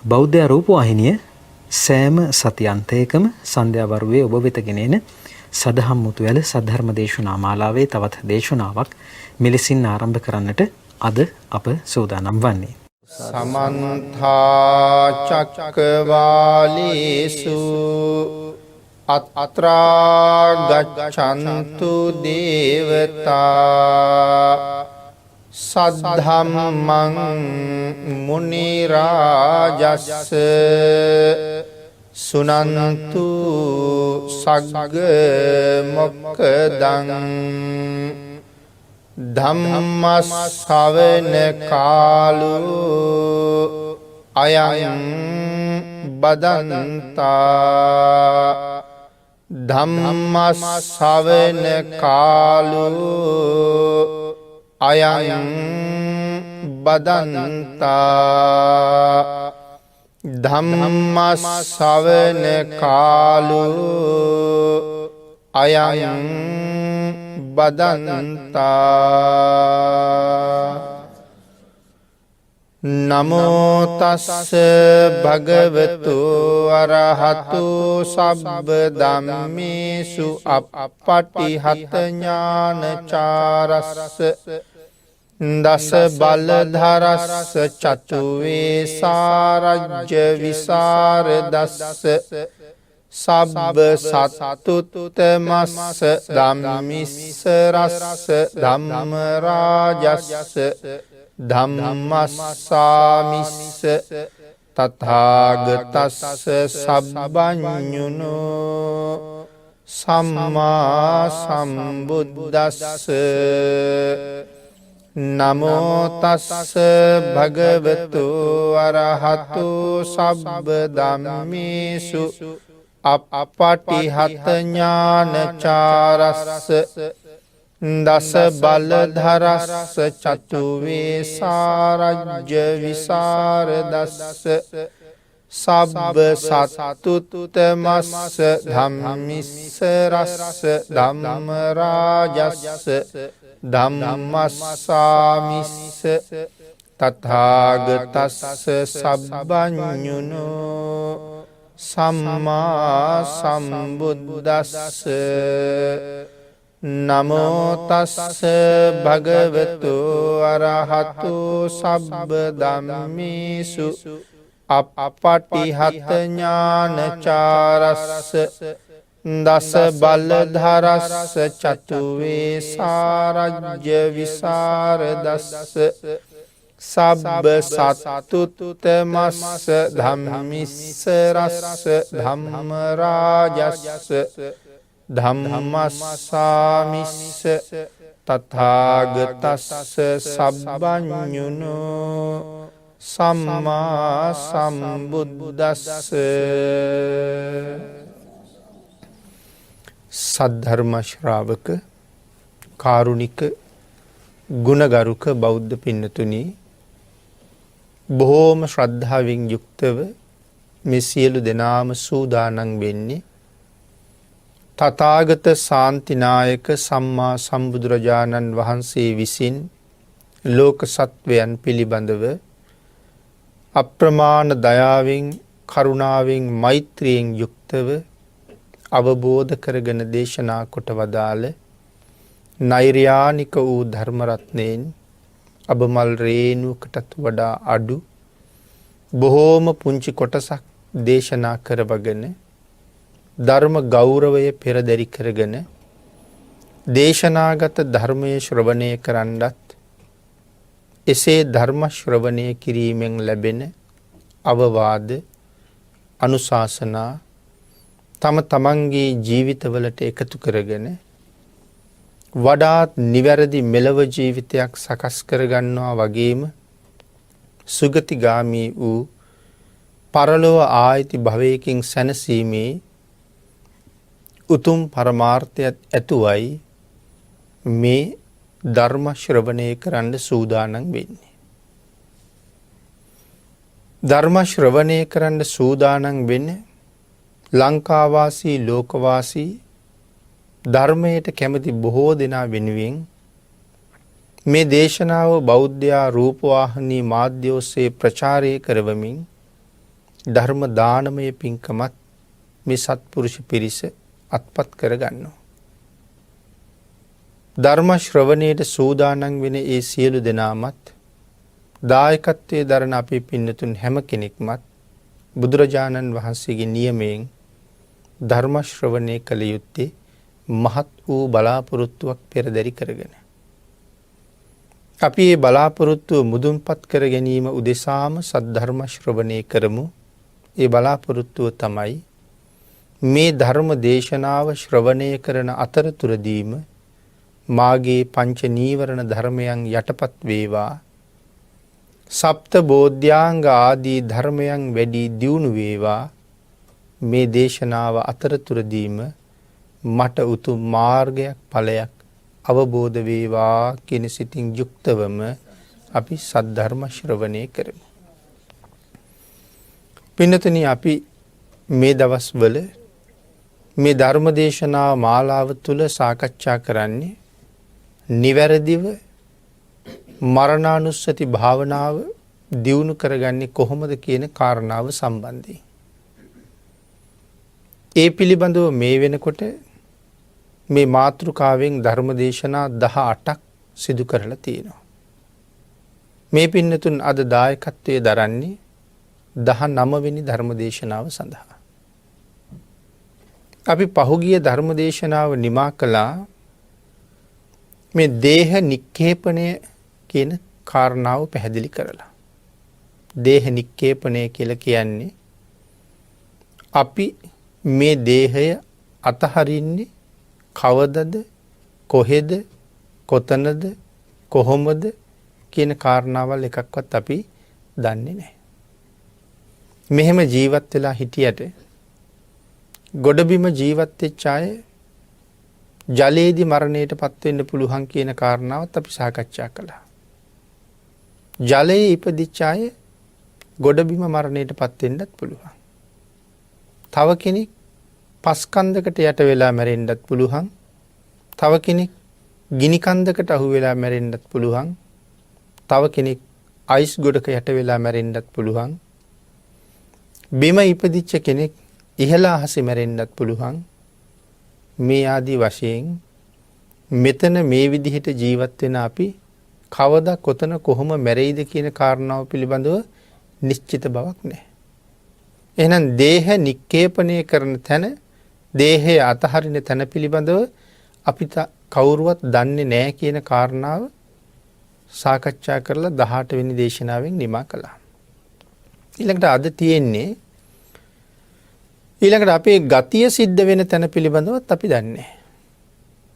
බෞද්ධ රූපවාහිනිය සෑම සතියන්තයකම සන්ධ්‍යාවරුවේ ඔබ වෙත ගෙනෙන සදහම් මුතුවැල සද්ධර්ම දේශනා මාලාවේ තවත් දේශනාවක් මෙලෙසින් ආරම්භ කරන්නට අද අප සූදානම් වන්නේ. සමන්ත චක්කවාලේසු අත්‍රා ගච්ඡන්තු දේවතා සද්ධම්මං මුනි රාජස්ස සුනන්තු සග්ග මොක්ඛදං ධම්ම ශ්‍රවණ කාලෝ අයං බදන්තා ධම්ම ශ්‍රවණ කාලෝ අයං බදන්තා ධම්ම ශ්‍රවණ කාලෝ අයං බදන්තා. නමෝ තස්ස භගවතු අරහතු සබ්බ ධම්මේසු අප්පටිහත ඥානචාරස්ස දස බලධරස්ස චතු වේසාරජ්‍ය විසරදස්ස සබ්බ සත්තුත්තමස්ස ධම්මිස්ස රස්ස ධම්ම රාජස්ස ධම්මස්සාමිස්ස තථාගතස්ස සබ්බඤුනෝ සම්මා සම්බුද්දස්ස. නමෝ තස්ස භගවතු අරහතු සබ්බ ධම්මේසු අප්පටිහත ඥානචාරස්ස දස බලධරස්ස චතු වේසාරජ්‍ය විසරදස්ස සබ්බ සත්තුත්තමස්ස ධම්මිස්ස රස්ස ධම්ම රාජස්ස ධම්මස්සාමිස්ස තථාගතස්ස සබ්බඤුනෝ සම්මා සම්බුද්දස්ස. නමෝ තස්ස භගවතු අරහතු සබ්බ ධම්මේසු අප්පටිහත ඥානචාරස්ස දස බලධරස්ස චතු වේසාරජ්‍ය විසරදස්ස සබ්බ සත්තුත්තමස්ස ධම්මිස්ස රස්ස ධම්ම රාජස්ස ධම්මස්සාමිස්ස තථාගතස්ස සබ්බඤුනෝ සම්මා සම්බුද්දස්ස. සද්ධර්ම ශ්‍රාවක කාරුණික ගුණගරුක බෞද්ධ පින්නතුනි, බොහෝම ශ්‍රද්ධාවෙන් යුක්තව මේ සියලු දෙනාම සූදානම් වෙන්නේ තථාගත ශාන්තිනායක සම්මා සම්බුදුරජාණන් වහන්සේ විසින් ලෝක සත්වයන් පිළිබඳව අප්‍රමාණ දයාවෙන් කරුණාවෙන් මෛත්‍රියෙන් යුක්තව අවබෝධ කරගෙන දේශනා කොට වදාළ නෛර්යානික වූ ධර්ම රත්නයෙන් අබමල් රේණුවකටත් වඩා අඩු බොහෝම පුංචි කොටසක් දේශනා කරවගෙන ධර්ම ගෞරවය පෙරදරි කරගෙන දේශනාගත ධර්මයේ ශ්‍රවණය කරන්නත් එසේ ධර්ම ශ්‍රවණය කිරීමෙන් ලැබෙන අවවාද අනුශාසනා තම තමන්ගේ ජීවිතවලට එකතු කරගෙන වඩාත් නිවැරදි මෙලව ජීවිතයක් සකස් කරගන්නවා වගේම සුගතිගාමී වූ පරලොව ආයිති භවයකින් සැනසීමේ උතුම් පරමාර්ථයත් ඇතුවයි මේ ධර්ම ශ්‍රවණය කරන්න සූදානම් වෙන්නේ. ධර්ම ශ්‍රවණය කරන්න සූදානම් වෙන්නේ ලංකාවාසී ලෝකවාසී ධර්මයට කැමති බොහෝ දෙනා වෙනුවෙන් මේ දේශනාව බෞද්ධයා රූපවාහිනී මාධ්‍ය ඔස්සේ ප්‍රචාරය කරවමින් ධර්ම දානමය පින්කමත් මේ සත්පුරුෂ පිරිස අත්පත් කරගන්නවා. ධර්ම ශ්‍රවණයට සූදානම් වෙන ඒ සියලු දෙනාමත් දායකත්වයේ දරන අපේ පින්නතුන් හැම කෙනෙක්මත් බුදුරජාණන් වහන්සේගේ නියමයෙන් ධර්ම ශ්‍රවණය කළ යුත්තේ මහත් වූ බලාපොරොත්තුවක් පෙරදරි කරගෙන. අපි මේ බලාපොරොත්තුව මුදුන්පත් කර ගැනීම උදෙසාම සද්ධර්ම ශ්‍රවණය කරමු. ඒ බලාපොරොත්තුව තමයි මේ ධර්ම දේශනාව ශ්‍රවණය කරන අතරතුරදීම මාගේ පංච නීවරණ ධර්මයන් යටපත් වේවා. සප්ත බෝධ්‍යාංග ආදී ධර්මයන් වැඩි දියුණු වේවා. මේ දේශනාව අතරතුරදීම මට උතුම් මාර්ගයක් ඵලයක් අවබෝධ වේවා කියන සිතින් යුක්තවම අපි සද්ධර්ම ශ්‍රවණය කරමු. පින්නතනි, අපි මේ දවස්වල මේ ධර්ම දේශනා මාලාව තුළ සාකච්ඡා කරන්නේ නිවැරදිව මරණානුස්සති භාවනාව දියුණු කරගන්නේ කොහොමද කියන කාරණාව සම්බන්ධයෙන්. ඒ පිළිබඳව මේ වෙනකොට මේ මාතෘකාවෙන් ධර්ම දේශනා 18ක් සිදු කරලා තියෙනවා. මේ පින්නතුන් අද දායකත්වයේ දරන්නේ 19 වෙනි ධර්ම දේශනාව සඳහා. අපි පහුගිය ධර්ම දේශනාව නිමා කළා මේ දේහ නික්කේපණය කියන කාරණාව පැහැදිලි කරලා. දේහ නික්කේපණය කියලා කියන්නේ අපි මේ දේහය අතහරින්නේ කවදද, කොහෙද, කොතනද, කොහොමද කියන කාරණාවල් එකක්වත් අපි දන්නේ නැහැ. මෙහෙම ජීවත් වෙලා හිටියට ගොඩබිම ජීවත් වෙච්ච අය ජලයේදී මරණයට පත් වෙන්න පුළුවන් කියන කාරණාවත් අපි සාකච්ඡා කළා. ජලයේ ඉපදිච්ච අය ගොඩබිම මරණයට පත් වෙන්නත් පුළුවන්. තව කෙනෙක් පස් කන්දකට යට වෙලා මැරෙන්නත් පුළුවන්. තව කෙනෙක් ගිනි කන්දකට අහු වෙලා මැරෙන්නත් පුළුවන්. තව කෙනෙක් අයිස් ගොඩක යට වෙලා මැරෙන්නත් පුළුවන්. බිම ඉපදිච්ච කෙනෙක් ඉහළ අහසේ මැරෙන්නත් පුළුවන්. මේ ආදී වශයෙන් මෙතන මේ විදිහට ජීවත් වෙන අපි කවදා කොතන කොහොම මැරෙයිද කියන කාරණාව පිළිබඳව නිශ්චිත බවක් නැහැ. එහෙනම් දේහ නික්කේපණය කරන තැන, දේහය අතහරින තැන පිළිබඳව අපි කවුරුවත් දන්නේ නැහැ කියන කාරණාව සාකච්ඡා කරලා 18 වෙනි දේශනාවෙන් නිමා කළා. ඊළඟට අද තියෙන්නේ ඊළඟට අපේ ගතිය සිද්ධ වෙන තැන පිළිබඳවත් අපි දන්නේ නැහැ.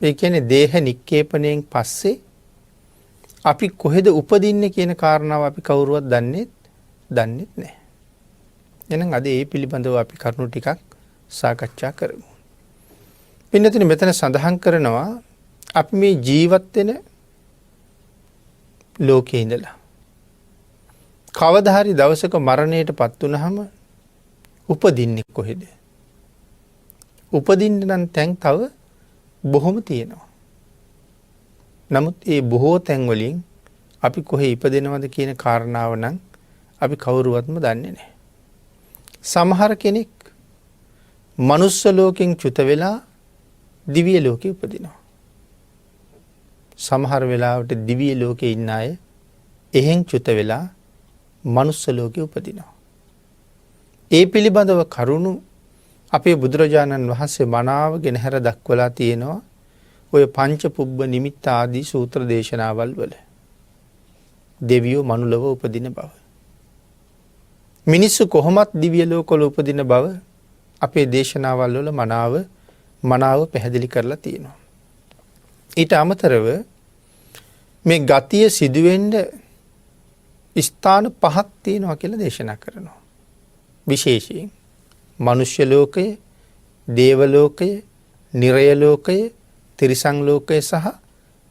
ඒ කියන්නේ දේහ නික්කේපණයෙන් පස්සේ අපි කොහෙද උපදින්නේ කියන කාරණාව අපි කවුරුවත් දන්නේ නැහැ. එහෙනම් අද ඒ පිළිබඳව අපි කරුණු ටිකක් සාකච්ඡා කරමු. පින්නතුනි, මෙතන සඳහන් කරනවා අපි මේ ජීවත් වෙන ලෝකේ ඉඳලා කවදා හරි දවසක මරණයටපත් වුනහම උපදින්නේ කොහෙද? උපදින්න නම් තැන් තව බොහොම තියෙනවා. නමුත් ඒ බොහෝ තැන් වලින් අපි කොහේ ඉපදෙනවද කියන කාරණාව නම් අපි කවුරුවත්ම දන්නේ නැහැ. සමහර කෙනෙක් මනුස්ස ලෝකෙන් චුත වෙලා දිව්‍ය ලෝකෙ උපදිනවා. සමහර වෙලාවට දිව්‍ය ලෝකේ ඉන්න අය එහෙන් චුත වෙලා මනුස්ස ලෝකෙ උපදිනවා. ඒ පිළිබඳව කරුණු අපේ බුදුරජාණන් වහන්සේ මනාව ගෙනහැර දක්වලා තියෙනවා ඔය පංච පුබ්බ නිමිත්ත ආදී සූත්‍ර දේශනාවල් වල. දෙවියෝ මනුලව උපදින බව. මිනිස්සු කොහොමත් දිව්‍ය ලෝකවල උපදින බව අපේ දේශනාවල් වල මනාව පැහැදිලි කරලා තියෙනවා. ඊට අමතරව මේ ගතිය සිදුවෙන්න ස්ථාන පහක් තියෙනවා කියලා දේශනා කරනවා. විශේෂයෙන් මනුෂ්‍ය ලෝකය, දේව ලෝකය, නිරය ලෝකය, තිරිසන් ලෝකය සහ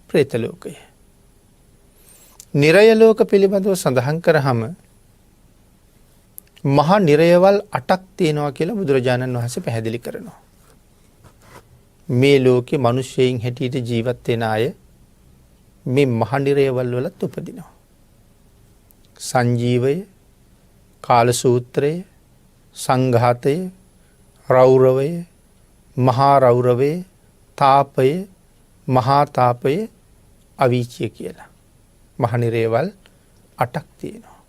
ප්‍රේත ලෝකය. නිරය ලෝක පිළිබඳව සඳහන් කරාම මහා නිරයවල් 8ක් තියෙනවා කියලා බුදුරජාණන් වහන්සේ පැහැදිලි කරනවා. මේ ලෝකේ මිනිස්සෙයින් හැටියට ජීවත් වෙන අය මේ මහා නිරයවල් වලත් උපදිනවා. සංජීවය, කාලසූත්‍රය, සංඝාතය, රෞරවය, මහා රෞරවය, තාපය, මහා තාපය, අවීචිය කියලා. මහනිරේවල් 8ක් තියෙනවා.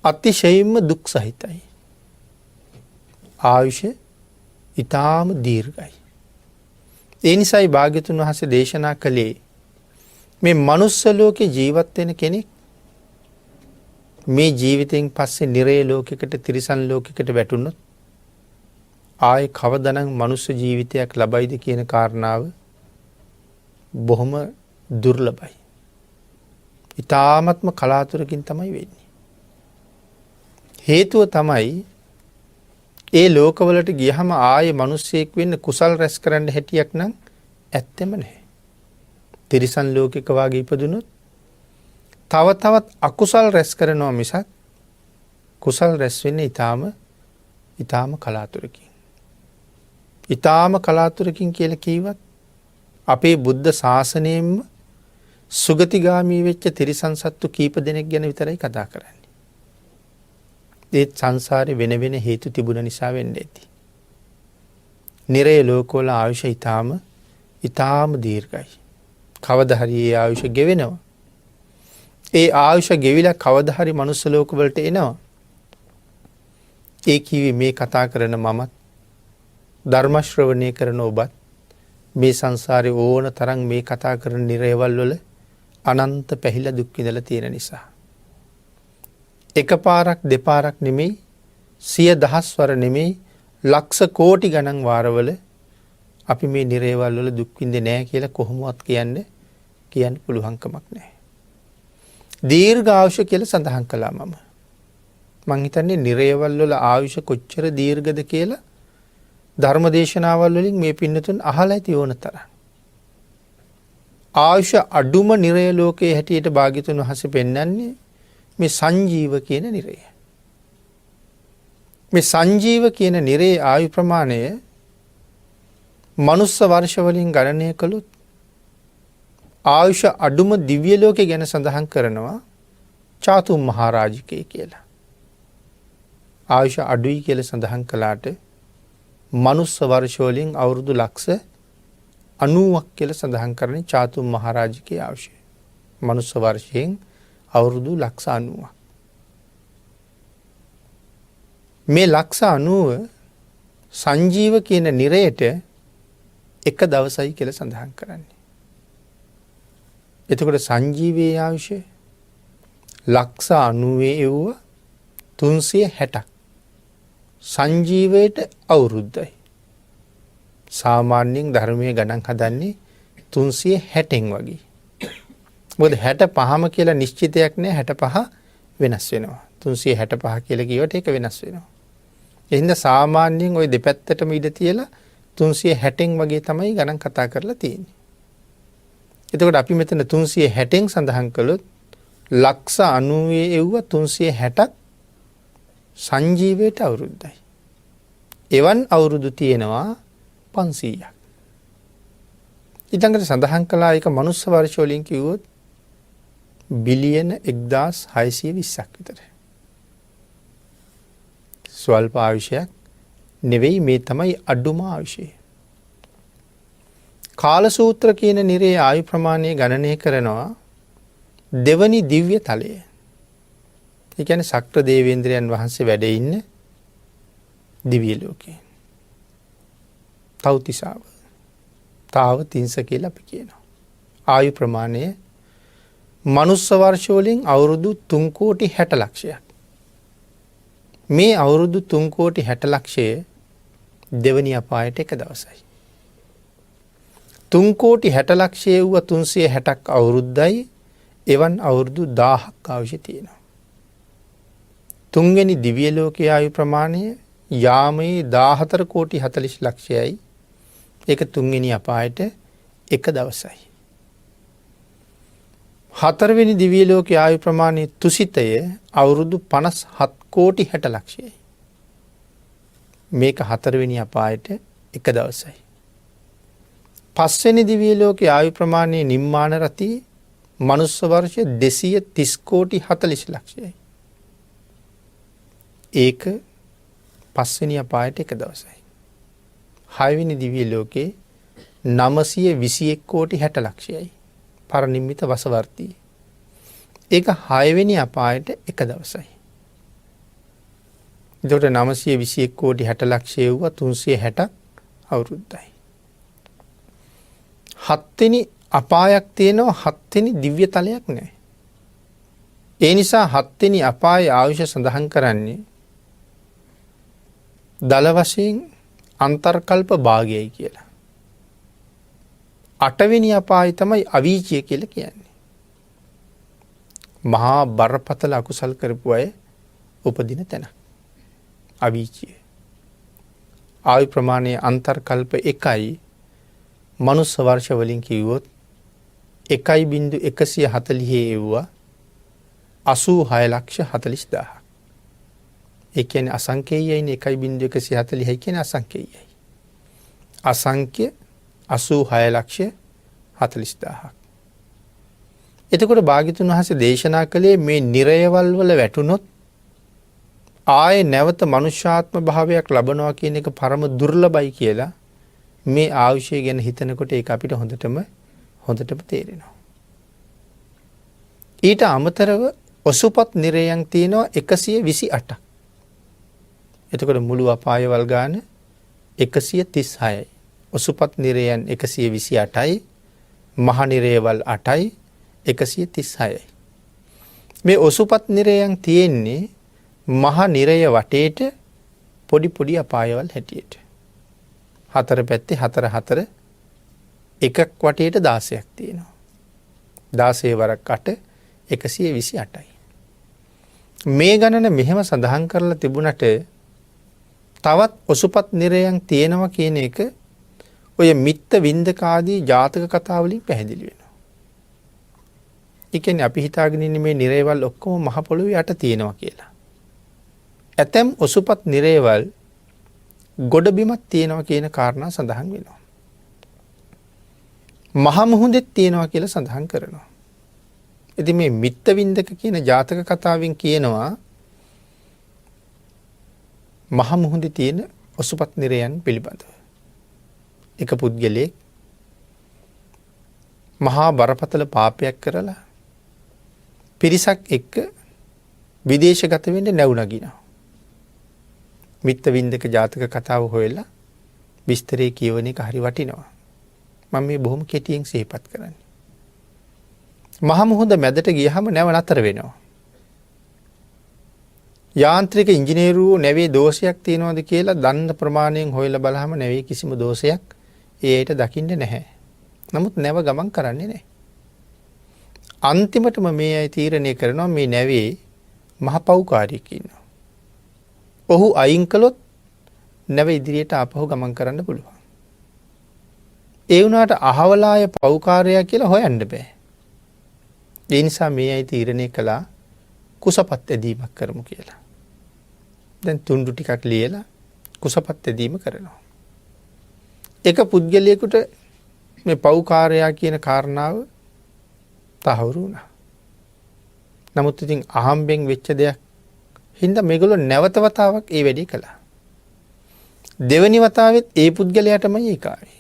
අතිශයින්ම දුක් සහිතයි. ආයුෂ ඊටාම දීර්ඝයි. ඒ නිසායි භාග්‍යතුන් වහන්සේ දේශනා කළේ මේ මනුස්ස ලෝකේ ජීවත් වෙන කෙනෙක් මේ ජීවිතයෙන් පස්සේ නිරේ ලෝකයකට තිරිසන් ලෝකයකට වැටුණොත් ආයේ කවදානම් මනුස්ස ජීවිතයක් ලබයිද කියන කාරණාව බොහොම දුර්ලභයි. ඊ타ත්ම කලාතුරකින් තමයි වෙන්නේ. හේතුව තමයි ඒ ලෝකවලට ගියහම ආයේ මිනිස්සෙක් වෙන්න කුසල් රැස් කරන්න හැටියක් නම් ඇත්තෙම නැහැ. තිරිසන් ලෝකයක වාගේ ඉපදුනොත් තව තවත් අකුසල් රැස් කරනවා මිසක් කුසල් රැස් වෙන්නේ ඊටාම කලාතුරකින්. ඊටාම කලාතුරකින් කියලා කිව්වත් අපේ බුද්ධ ශාසනයෙම සුගතිගාමී වෙච්ච තිරිසන් සත්තු කීප දෙනෙක් ගැන විතරයි කතා කරන්නේ. ඒත් සංසාරේ වෙන වෙන හේතු තිබුණ නිසා වෙන්නේ ඇති. නිරේ ලෝකවල ආයුෂ ඊටාම දීර්ඝයි. කවදා හරි ඒ ආයුෂ ගෙවෙනවා. ඒ ආයුෂ ගෙවිලා කවදා හරි මනුස්ස ලෝක වලට එනවා. ඒ කිවි මේ කතා කරන මමත් ධර්ම ශ්‍රවණය කරන ඔබත් මේ සංසාරේ ඕන තරම් මේ කතා කරන නිරේවල් වල අනන්ත පැහිලා දුක් විඳලා තියෙන නිසා. එකපාරක් දෙපාරක් නෙමෙයි, සිය දහස් වර නෙමෙයි, ලක්ෂ කෝටි ගණන් වාරවල අපි මේ නිරේවල් වල දුක් විඳින්නේ නැහැ කියලා කොහොමවත් කියන්න පුළුවන්කමක් නැහැ. දීර්ඝ ආයුෂ කියලා සඳහන් කළා මම. මං හිතන්නේ නිරේවල් වල ආයුෂ කොච්චර දීර්ඝද කියලා ධර්මදේශනාවල් වලින් මේ පින්නතුන් අහලා ඇති ඕන තරම්. ආයුෂ අඩුම නිරේ ලෝකයේ හැටියට භාග්‍යතුන් වහන්සේ පෙන්වන්නේ මේ සංජීව කියන නිරය. මේ සංජීව කියන නිරේ ආයු ප්‍රමාණය මනුස්ස වර්ෂ වලින් ගණනය කළොත් ආයුෂ අඩුම දිව්‍ය ලෝකේ ගැන සඳහන් කරනවා චාතුම් මහරජකේ කියලා. ආයුෂ අඩුයි කියලා සඳහන් කළාට මනුස්ස වර්ෂ වලින් අවුරුදු ලක්ෂ 90ක් කියලා සඳහන් කරන්නේ චාතුම් මහරජකේ ආයුෂය. මනුස්ස වර්ෂයෙන් අවුරුදු ලක්ෂ 90ක්. මේ ලක්ෂ 90 සංජීව කියන නිරයට එක දවසයි කියලා සඳහන් කරන්නේ. එතකොට සංජීවයේ ආයුෂය ලක්ෂ 90 එව්ව 360ක්. සංජීවයට අවුරුද්දයි. සාමාන්‍යයෙන් ධර්මයේ ගණන් හදන්නේ 360න් වගේ. මොකද 65ම කියලා නිශ්චිතයක් නෑ. 65 වෙනස් වෙනවා. 365 කියලා කියවට ඒක වෙනස් වෙනවා. එහෙනම් සාමාන්‍යයෙන් ওই දෙපැත්තටම ඉඳ තියලා 360න් වගේ තමයි ගණන් කතා කරලා තියෙන්නේ. එතකොට අපි මෙතන 360න් සඳහන් කළොත් ලක්ෂ 90 එව්ව 360ක් සංජීවයට අවුරුද්දයි. එවන් අවුරුදු තියෙනවා 500ක්. ඊළඟට සඳහන් කළා ඒක මනුස්ස වර්ෂ වලින් කිව්වොත් බිලියන 1620ක් විතර. ස්වල්ප ආයුෂයක් නෙවෙයි, මේ තමයි අඩුම ආයුෂය. කාලසූත්‍ර කියන නිරේ ආයු ප්‍රමාණය ගණනය කරනවා දෙවනි දිව්‍ය තලය. ඒ කියන්නේ ශක්‍ර දේවේන්ද්‍රයන් වහන්සේ වැඩ ඉන්න දිව්‍ය ලෝකේ. තව්තිසාව. තාව තින්ස කියලා අපි කියනවා. ආයු ප්‍රමාණය මනුස්ස වර්ෂ වලින් අවුරුදු 3 කෝටි 60 ලක්ෂයක්. මේ අවුරුදු 3 කෝටි 60 ලක්ෂය දෙවනි අපායට එක දවසයි. 3 කෝටි 60 ලක්ෂය වූ 360ක් අවුරුද්දයි. එවන් අවුරුදු 1000ක් අවශ්‍ය තියෙනවා. තුන්වෙනි දිව්‍ය ලෝකයේ ආයු ප්‍රමාණය යාමේ 14 කෝටි 40 ලක්ෂයයි. ඒක තුන්වෙනි අපායට එක දවසයි. හතරවෙනි දිව්‍ය ලෝකයේ ආයු ප්‍රමාණය තුසිතය අවුරුදු 57 කෝටි 60 ලක්ෂයයි. මේක හතරවෙනි අපායට එක දවසයි. පස්වෙනි දිව්‍ය ලෝකයේ ආයු ප්‍රමාණය නිම්මාන රති මනුස්ස වර්ෂ 230 කෝටි 40 ලක්ෂයයි. ඒක 5 වෙනි අපායට එක දවසයි. 6 වෙනි දිව්‍ය ලෝකේ 921 කෝටි 60 ලක්ෂයයි. පරිනිම්මිත වසවර්ති. ඒක 6 වෙනි අපායට එක දවසයි. එතකොට 921 කෝටි 60 ලක්ෂය වුණා 360ක් අවුරුද්දයි. 7 වෙනි අපායක් තියෙනවා 7 වෙනි දිව්‍ය තලයක් නැහැ. ඒ නිසා 7 වෙනි අපායේ ආයුෂ සඳහන් කරන්නේ දල වශයෙන් අන්තර්කල්ප භාගයයි කියලා. 8 වෙනි අපාය තමයි අවීචිය කියලා කියන්නේ. මහා බරපතල අකුසල් කරපු අය උපදින තැන. අවීචිය. ආයු ප්‍රමාණය අන්තර්කල්ප 1යි මනුස්ස වර්ෂ වලින් කිව්වොත් 1.140 එව්වා 86,40,000. ඒ කියන්නේ අසංකේයයිනේ 1.140 කියන්නේ අසංකේයයි. අසංඛ්‍ය 86,40,000. එතකොට භාග්‍යතුන් වහන්සේ දේශනා කළේ මේ නිරයවල් වල වැටුනොත් ආයේ නැවත මනුෂ්‍යාත්ම භාවයක් ලබනවා කියන එක පරම දුර්ලභයි කියලා මේ ආයුෂය ගැන හිතනකොට ඒක අපිට හොඳටම තේරෙනවා. ඊට අමතරව ඔසුපත් නිරයන් තියෙනවා 128ක්. එතකොට මුළු අපායවල් ගාන 136යි. ඔසුපත් නිරයන් 128යි. මහ නිරයවල් 8යි 136යි. මේ ඔසුපත් නිරයන් තියෙන්නේ මහ නිරය වටේට පොඩි පොඩි අපායවල් හැටියට. හතර පැත්තේ හතර එකක් වටේට 16ක් තියෙනවා. 16 වරක් 8 128යි. මේ ගණන මෙහෙම සඳහන් කරලා තිබුණට තවත් ඔසුපත් නිරයන් තියෙනවා කියන එක ඔය මිත්ත වින්දකාදී ජාතක කතා වලින් පැහැදිලි වෙනවා. ඒ කියන්නේ අපි හිතාගෙන ඉන්නේ මේ නිරයවල් ඔක්කොම මහ පොළොවේ යට තියෙනවා කියලා. ඇතැම් ඔසුපත් නිරයවල් ගොඩබිමක් තියෙනවා කියන කාරණා සඳහන් වෙනවා. මහ මුහුදෙත් තියෙනවා කියලා සඳහන් කරනවා. ඉතින් මේ මිත්ත වින්දක කියන ජාතක කතාවෙන් කියනවා මහ මුහුදේ තියෙන ඔසුපත් නිරයන් පිළිබඳව. එක පුද්ගලයෙක් මහා බරපතල පාපයක් කරලා පිරිසක් එක්ක විදේශගත වෙන්න නැව් නගිනවා. මිත්ත වින්දක ජාතක කතාව හොයලා විස්තරේ කියවන එක හරි වටිනවා. මම මේ බොහොම කෙටියෙන් සිහිපත් කරන්නේ. මහ මුහුද මැදට ගියහම නැව නතර වෙනවා. යාන්ත්‍රික ඉංජිනේරුවෝ නැවේ දෝෂයක් තියෙනවද කියලා දන්න ප්‍රමාණයෙන් හොයලා බලහම නැවේ කිසිම දෝෂයක් ඒයට දකින්න නැහැ. නමුත් නැව ගමන් කරන්නේ නැහැ. අන්තිමටම මේ අය තීරණය කරනවා මේ නැවේ මහ පව්කාරයෙක් ඉන්නවා. ඔහු අයින් කළොත් නැව ඉදිරියට ආපහු ගමන් කරන්න පුළුවන්. ඒ වුණාට අහවලාය පව්කාරයා කියලා හොයන්න බෑ. ඒ නිසා මේ අය තීරණය කළා කුසපත් ඇදීමක් කරමු කියලා. දැන් තුන්ඩු ටිකක් ලියලා කුසපත් ඇදීම කරනවා. එක පුද්ගලයෙකුට මේ පව්කාරයා කියන කාරණාව තහවුරු වුණා. නමුත් ඉතින් අහම්බෙන් වෙච්ච දෙයක් හින්දා මේගොල්ලෝ නැවත වතාවක් ඒ වැඩේ කළා. දෙවනි වතාවෙත් ඒ පුද්ගලයාටමයි ඒක ආවේ.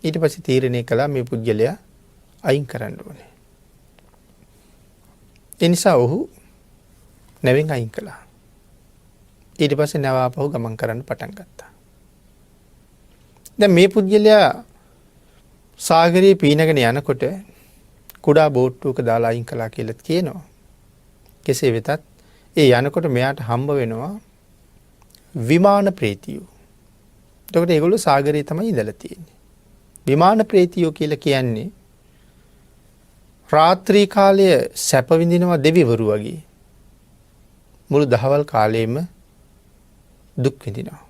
ඊට පස්සේ තීරණය කළා මේ පුද්ගලයා අයින් කරන්න ඕනේ. ඒ නිසා ඔහු නැවෙන් අයින් කළා. ඊට පස්සේ නැව ආපහු ගමන් කරන්න පටන් ගත්තා. දැන් මේ පුද්ගලයා සාගරයේ පීනගෙන යනකොට කුඩා බෝට්ටුවක දාලා අයින් කළා කියලා කියනවා. කෙසේ වෙතත් ඒ යනකොට මෙයාට හම්බ වෙනවා විමාන ප්‍රේතියෝ. එතකොට ඒගොල්ලෝ සාගරයේ තමයි ඉඳලා තියෙන්නේ. විමාන ප්‍රේතියෝ කියලා කියන්නේ රාත්‍රී කාලය සැප විඳිනවා දෙවිවරු වගේ. මුළු දහවල් කාලෙම දුක් විඳිනවා.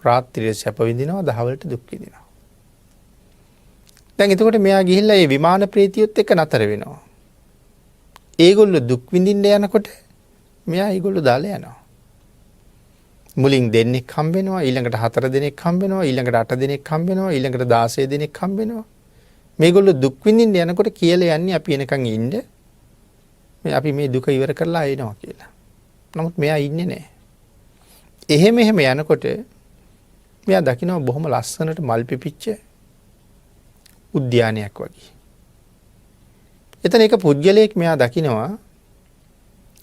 රාත්‍රියේ සැප විඳිනවා දහවලට දුක් විඳිනවා. දැන් එතකොට මෙයා ගිහිල්ලා මේ විමාන ප්‍රේතියොත් එක්ක නතර වෙනවා. ඒගොල්ලෝ දුක් විඳින්න යනකොට මෙයා ඒගොල්ලෝ දාලා යනවා. මුලින් දෙන්නෙක් හම්බ වෙනවා, ඊළඟට 4 දෙනෙක් හම්බ වෙනවා, ඊළඟට 8 දෙනෙක් හම්බ වෙනවා, ඊළඟට 16 දෙනෙක් හම්බ වෙනවා. මේගොල්ලෝ දුක් විඳින්න යනකොට කියලා යන්නේ අපි එනකන් ඉන්න. අපි මේ දුක ඉවර කරලා එනවා කියලා. නමුත් මෙයා ඉන්නේ නැහැ. එහෙම යනකොට මෙයා දකිනවා බොහොම ලස්සනට මල් පිපිච්ච උද්‍යානයක් වගේ. එතන එක පුද්ගලයෙක් මෙයා දකිනවා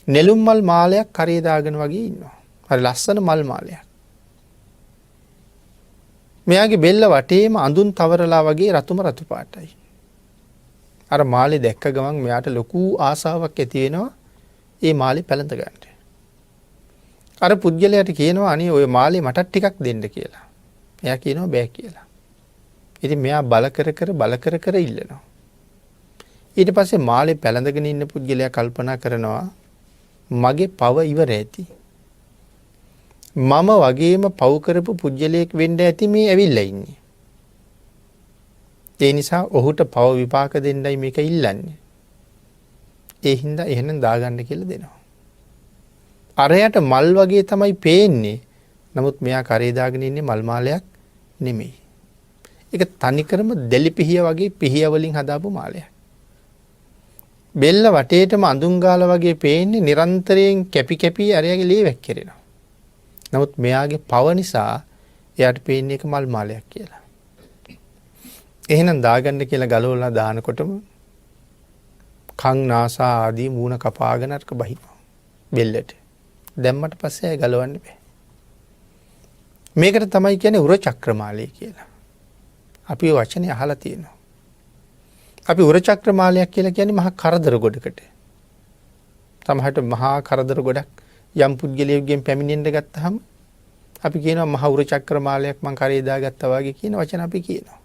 නෙළුම් මල් මාලයක් කරේ දාගෙන වගේ ඉන්නවා. හරි ලස්සන මල් මාලයක්. මෙයාගේ බෙල්ල වටේම අඳුන් තවරලා වගේ රතුම රතු පාටයි. අර මාලේ දැක්ක ගමන් මෙයාට ලොකු ආසාවක් ඇති වෙනවා ඒ මාලේ පැලඳ ගන්න. අර පුද්ගලයාට කියනවා අනේ ඔය මාලේ මටත් ටිකක් දෙන්න කියලා. එයා කියනවා බෑ කියලා. ඉතින් මෙයා බල කර ඉල්ලනවා. ඊට පස්සේ මාලේ පැලඳගෙන ඉන්න පුද්ගලයා කල්පනා කරනවා මගේ පව ඉවර ඇති. මම වගේම පව් කරපු පුද්ගලයෙක් වෙන්න ඇති මේ ඇවිල්ලා ඉන්නේ. ඒ නිසා ඔහුට පව විපාක දෙන්නයි මේක ඉල්ලන්නේ. ඒ හින්දා එහෙනම් දාගන්න කියලා දෙනවා. අරයට මල් වගේ තමයි පේන්නේ. නමුත් මෙයා කරේ දාගෙන ඉන්නේ මල් මාලයක් නෙමෙයි. ඒක තනිකරම දෙලි පිහිය වගේ පිහිය වලින් හදාපු මාලයක්. බෙල්ල වටේටම අඳුන් ගාලා වගේ පේන්නේ නිරන්තරයෙන් කැපි අරයාගේ ලේ වැක්කිරෙනවා. නමුත් මෙයාගේ පව නිසා එයාට පේන්නේ එක මල් මාලයක් කියලා. එහෙනම් දාගන්න කියලා ගලවලා දානකොටම කන් නාසා ආදී මූණ කපාගෙන අරක බහිනවා බෙල්ලට. දැම්මට පස්සේ ගලවන්න බෑ. මේකට තමයි කියන්නේ උර චක්‍රමාලය කියලා. අපි ඔය වචනේ අහලා තියෙනවා. අපි උර චක්‍රමාලයක් කියලා කියන්නේ මහා කරදර ගොඩකට. සමහරට මහා කරදර ගොඩක් යම් පුද්ගලයෙකුගෙන් පැමිණෙන්න ගත්තාම අපි කියනවා මහා උර චක්‍රමාලයක් මං කරේ දාගත්තා වගේ කියන වචන අපි කියනවා.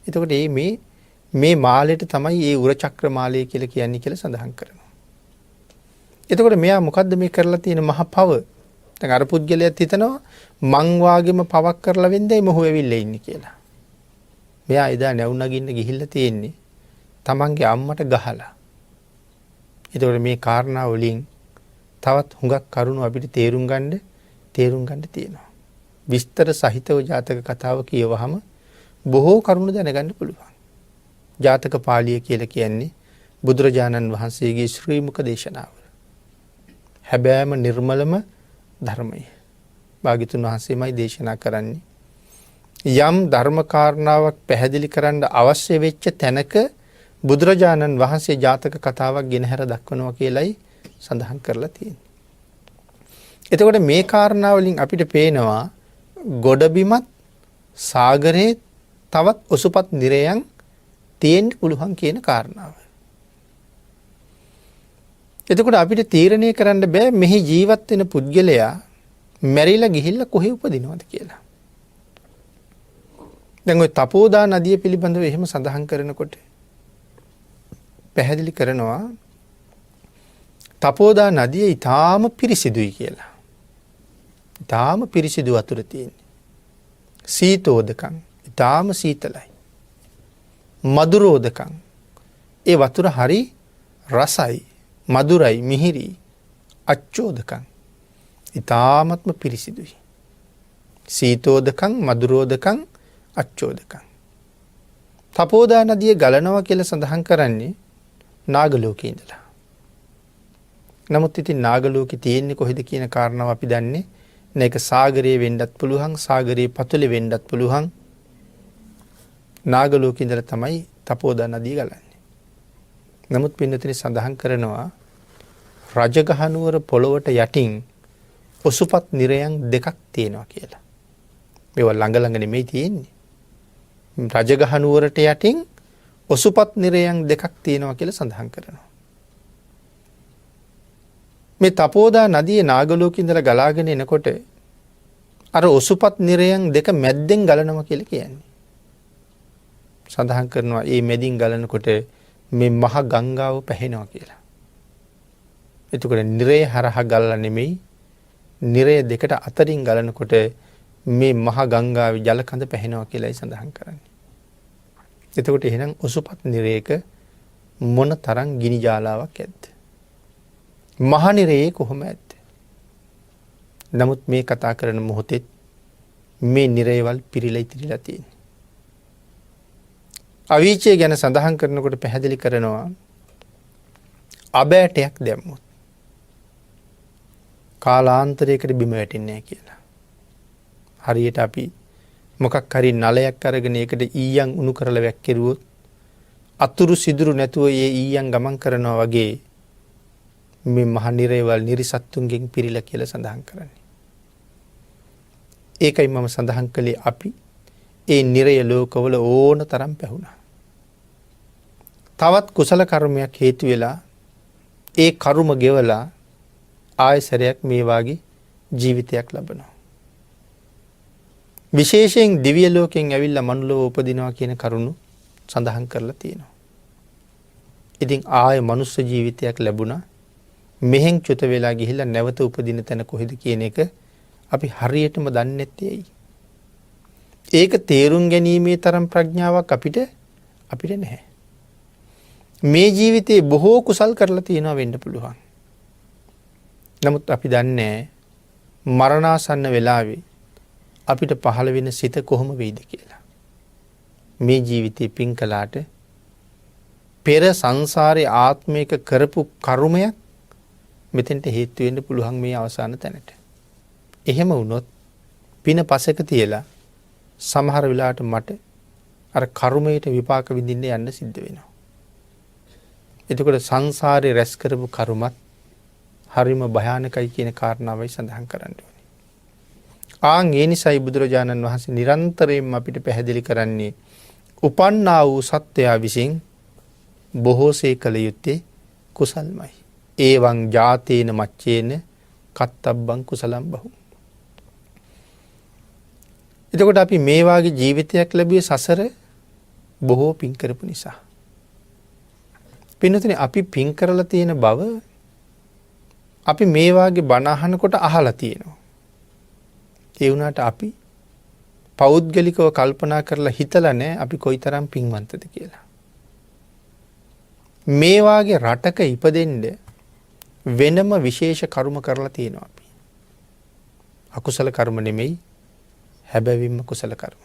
එතකොට මේ මාලෙට තමයි මේ උර චක්‍රමාලය කියලා කියන්නේ කියලා සඳහන් කරනවා. එතකොට මෙයා මොකද්ද මේ කරලා තියෙන මහා පව? දැන් අර පුද්ගලයාත් හිතනවා මං වාගේම පවක් කරලා වෙන්දයි මොහු ඇවිල්ලා ඉන්නේ කියලා. මෙයා එදා නැවුනගින්න ගිහිල්ලා තියෙන්නේ තමන්ගේ අම්මට ගහලා. එතකොට මේ කාරණා වලින් තවත් හුඟක් කරුණු අපිට තේරුම් ගන්න තියෙනවා. විස්තර සහිතව ජාතක කතාව කියවහම බොහෝ කරුණු දැනගන්න පුළුවන්. ජාතක පාළිය කියලා කියන්නේ බුදුරජාණන් වහන්සේගේ ශ්‍රී මුඛ දේශනාව. හැබෑම නිර්මලම ධර්මය. භාග්‍යතුන් වහන්සේමයි දේශනා කරන්නේ. යම් ධර්ම කාරණාවක් පැහැදිලි කරන්න අවශ්‍ය වෙච්ච තැනක බුදුරජාණන් වහන්සේ ජාතක කතාවක් ගෙනහැර දක්වනවා කියලයි සඳහන් කරලා තියෙන්නේ. එතකොට මේ කාරණා වලින් අපිට පේනවා ගොඩබිමත් සාගරේ තවත් ඔසුපත් නිරයන් තියෙන්න පුළුවන් කියන කාරණාව. එතකොට අපිට තීරණය කරන්න බෑ මෙහි ජීවත් වෙන පුද්ගලයා මැරිලා ගිහිල්ලා කොහේ උපදිනවද කියලා. දැන් ওই තපෝදා නදිය පිළිබඳව එහෙම සඳහන් කරනකොට පැහැදිලි කරනවා තපෝදා නදිය ඊටාම පිරිසිදුයි කියලා. ඊටාම පිරිසිදු වතුර තියෙන්නේ. සීතෝදකම් ඊටාම සීතලයි. මధుරෝදකම් ඒ වතුර හරි රසයි, මధుරයි, මිහිරි. අච්චෝදකම් ඊටාමත්ම පිරිසිදුයි. සීතෝදකම්, මధుරෝදකම්, අච්චෝදකම්. තපෝදා නදිය ගලනවා කියලා සඳහන් කරන්නේ නාගලෝකේ ඉඳලා. නමුත් ඉතින් නාගලෝකේ තියෙන්නේ කොහෙද කියන කාරණාව අපි දන්නේ නැහැ. ඒක සාගරයේ වෙන්නත් පුළුවන්, සාගරයේ පතුලේ වෙන්නත් පුළුවන්. නාගලෝකේ ඉඳලා තමයි තපෝදා නදිය ගලන්නේ. නමුත් පින්නතේ සඳහන් කරනවා රජගහනුවර පොළොවට යටින් ඔසුපත් නිරයන් දෙකක් තියෙනවා කියලා. මේවා ළඟ නෙමෙයි තියෙන්නේ. රජගහනුවරට යටින් ඔසුපත් නිරයන් දෙකක් තියෙනවා කියලා සඳහන් කරනවා. මේ තපෝදා නදියේ නාගලෝකේ ඉඳලා ගලාගෙන එනකොට අර ඔසුපත් නිරයන් දෙක මැද්දෙන් ගලනවා කියලා කියන්නේ. සඳහන් කරනවා මේ මැදින් ගලනකොට මේ මහ ගංගාව පැහෙනවා කියලා. එතකොට නිරය හරහා ගලලා නෙමෙයි නිරය දෙකට අතරින් ගලනකොට මේ මහ ගංගාවේ ජල කඳ පැහෙනවා කියලායි සඳහන් කරන්නේ. එතකොට එහෙනම් ඔසුපත් නිරේක මොන තරම් ගිනි ජාලාවක් ඇද්ද? මහ නිරේ කොහොම ඇද්ද? නමුත් මේ කතා කරන මොහොතේ මේ නිරේවල් පිරීලා ඉතිරිලා තියෙනවා. අවීචය ගැන සඳහන් කරනකොට පැහැදිලි කරනවා අබෑටයක් දැම්මොත් කාලාන්තරයකට බිම වැටෙන්නේ නැහැ කියලා. හරියට අපි මොකක් හරි නලයක් අරගෙන ඒකට ඊයන් උණු කරලා වැක්කිරුවොත් අතුරු සිදුරු නැතුව ඒ ඊයන් ගමන් කරනවා වගේ මේ මහ නිරේවල් නිරිසත්තුන්ගෙන් පිරීලා කියලා සඳහන් කරන්නේ. ඒකයි මම සඳහන් කළේ අපි ඒ නිරය ලෝකවල ඕන තරම් පැහුණා. තවත් කුසල කර්මයක් හේතු වෙලා ඒ කර්ම ගෙවලා ආයසරයක් මේ වාගේ ජීවිතයක් ලබනවා. විශේෂයෙන් දිව්‍ය ලෝකයෙන් ඇවිල්ලා මනුලව උපදිනවා කියන කරුණු සඳහන් කරලා තියෙනවා. ඉතින් ආය මනුස්ස ජීවිතයක් ලැබුණා. මෙහෙන් චුත වෙලා ගිහිල්ලා නැවත උපදින තැන කොහෙද කියන එක අපි හරියටම දන්නේ නැත්තේ ඇයි? ඒක තේරුම් ගැනීමේ තරම් ප්‍රඥාවක් අපිට නැහැ. මේ ජීවිතේ බොහෝ කුසල් කරලා තියෙනවා වෙන්න පුළුවන්. නමුත් අපි දන්නේ මරණාසන්න වෙලාවේ අපිට පහළ වෙන සිත කොහොම වෙයිද කියලා. මේ ජීවිතේ පින් කළාට පෙර සංසාරේ ආත්මික කරපු කර්මයක් මෙතෙන්ට හේතු වෙන්න පුළුවන් මේ අවසාන තැනට. එහෙම වුණොත් පින පසක තියලා සමහර වෙලාවට මට අර කර්මයට විපාක විඳින්න යන්න සිද්ධ වෙනවා. එතකොට සංසාරේ රැස් කරපු කර්මත් හරිම භයානකයි කියන කාරණාවයි සඳහන් කරන්න ඕනේ. ඒ නිසායි බුදුරජාණන් වහන්සේ නිරන්තරයෙන්ම අපිට පැහැදිලි කරන්නේ උපන්නා වූ සත්වයා විසින් බොහෝසේ කළ යුත්තේ කුසල්මයි. ඒවං ජාතේන මච්චේන කත්තබ්බං කුසලම් බහු. එතකොට අපි මේ වාගේ ජීවිතයක් ලැබුවේ සසර බොහෝ පින් කරපු නිසා. පින්නතුනේ අපි පින් කරලා තියෙන බව අපි මේ වාගේ බණ අහනකොට අහලා තියෙනවා. ඒ වුණාට අපි පෞද්ගලිකව කල්පනා කරලා හිතලා නැහැ අපි කොයිතරම් පින්වන්තද කියලා. මේ වාගේ රටක ඉපදෙන්න වෙනම විශේෂ කර්ම කරලා තියෙනවා අපි. අකුසල කර්ම නෙමෙයි හැබැවින්ම කුසල කර්ම.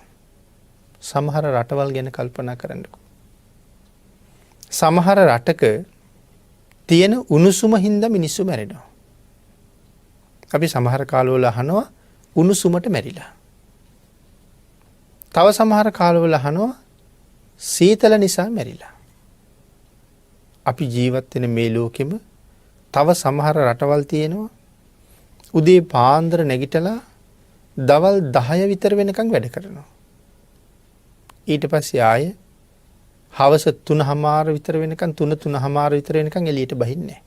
සමහර රටවල් ගැන කල්පනා කරන්නකෝ. සමහර රටක තියෙන උණුසුම හින්දා මිනිස්සු මැරෙනවා. අපි සමහර කාලවල අහනවා උණුසුමට මැරිලා. තව සමහර කාලවල අහනවා සීතල නිසා මැරිලා. අපි ජීවත් වෙන මේ ලෝකෙම තව සමහර රටවල් තියෙනවා උදේ පාන්දර නැගිටලා දවල් 10 විතර වෙනකන් වැඩ කරනවා. ඊට පස්සේ ආයේ හවස 3:00 විතර වෙනකන් 3:00 විතර වෙනකන් එළියට බහින්නේ.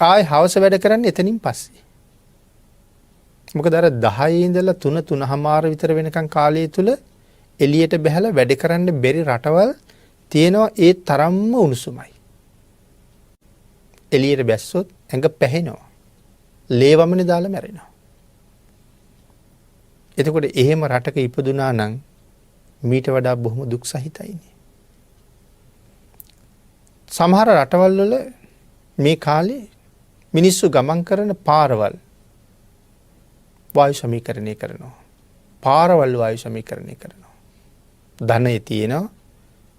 ආයේ හවස වැඩ කරන්නේ එතනින් පස්සේ. මොකද අර 10 ඉඳලා 3:00 විතර වෙනකන් කාලය තුල එළියට බහැලා වැඩ කරන්න බැරි රටවල් තියෙනවා ඒ තරම්ම උණුසුමයි. එළියට බැස්සොත් ඇඟ පැහෙනවා. ලේ වමනේ දාලා මැරෙනවා. එතකොට එහෙම රටක ඉපදුනා නම් මීට වඩා බොහොම දුක් සහිතයිනේ. සමහර රටවල් වල මේ කාලේ මිනිස්සු ගමන් කරන පාරවල් වායු සමීකරණය කරනවා. පාරවල් වායු සමීකරණය කරනවා. ධනය තියෙනවා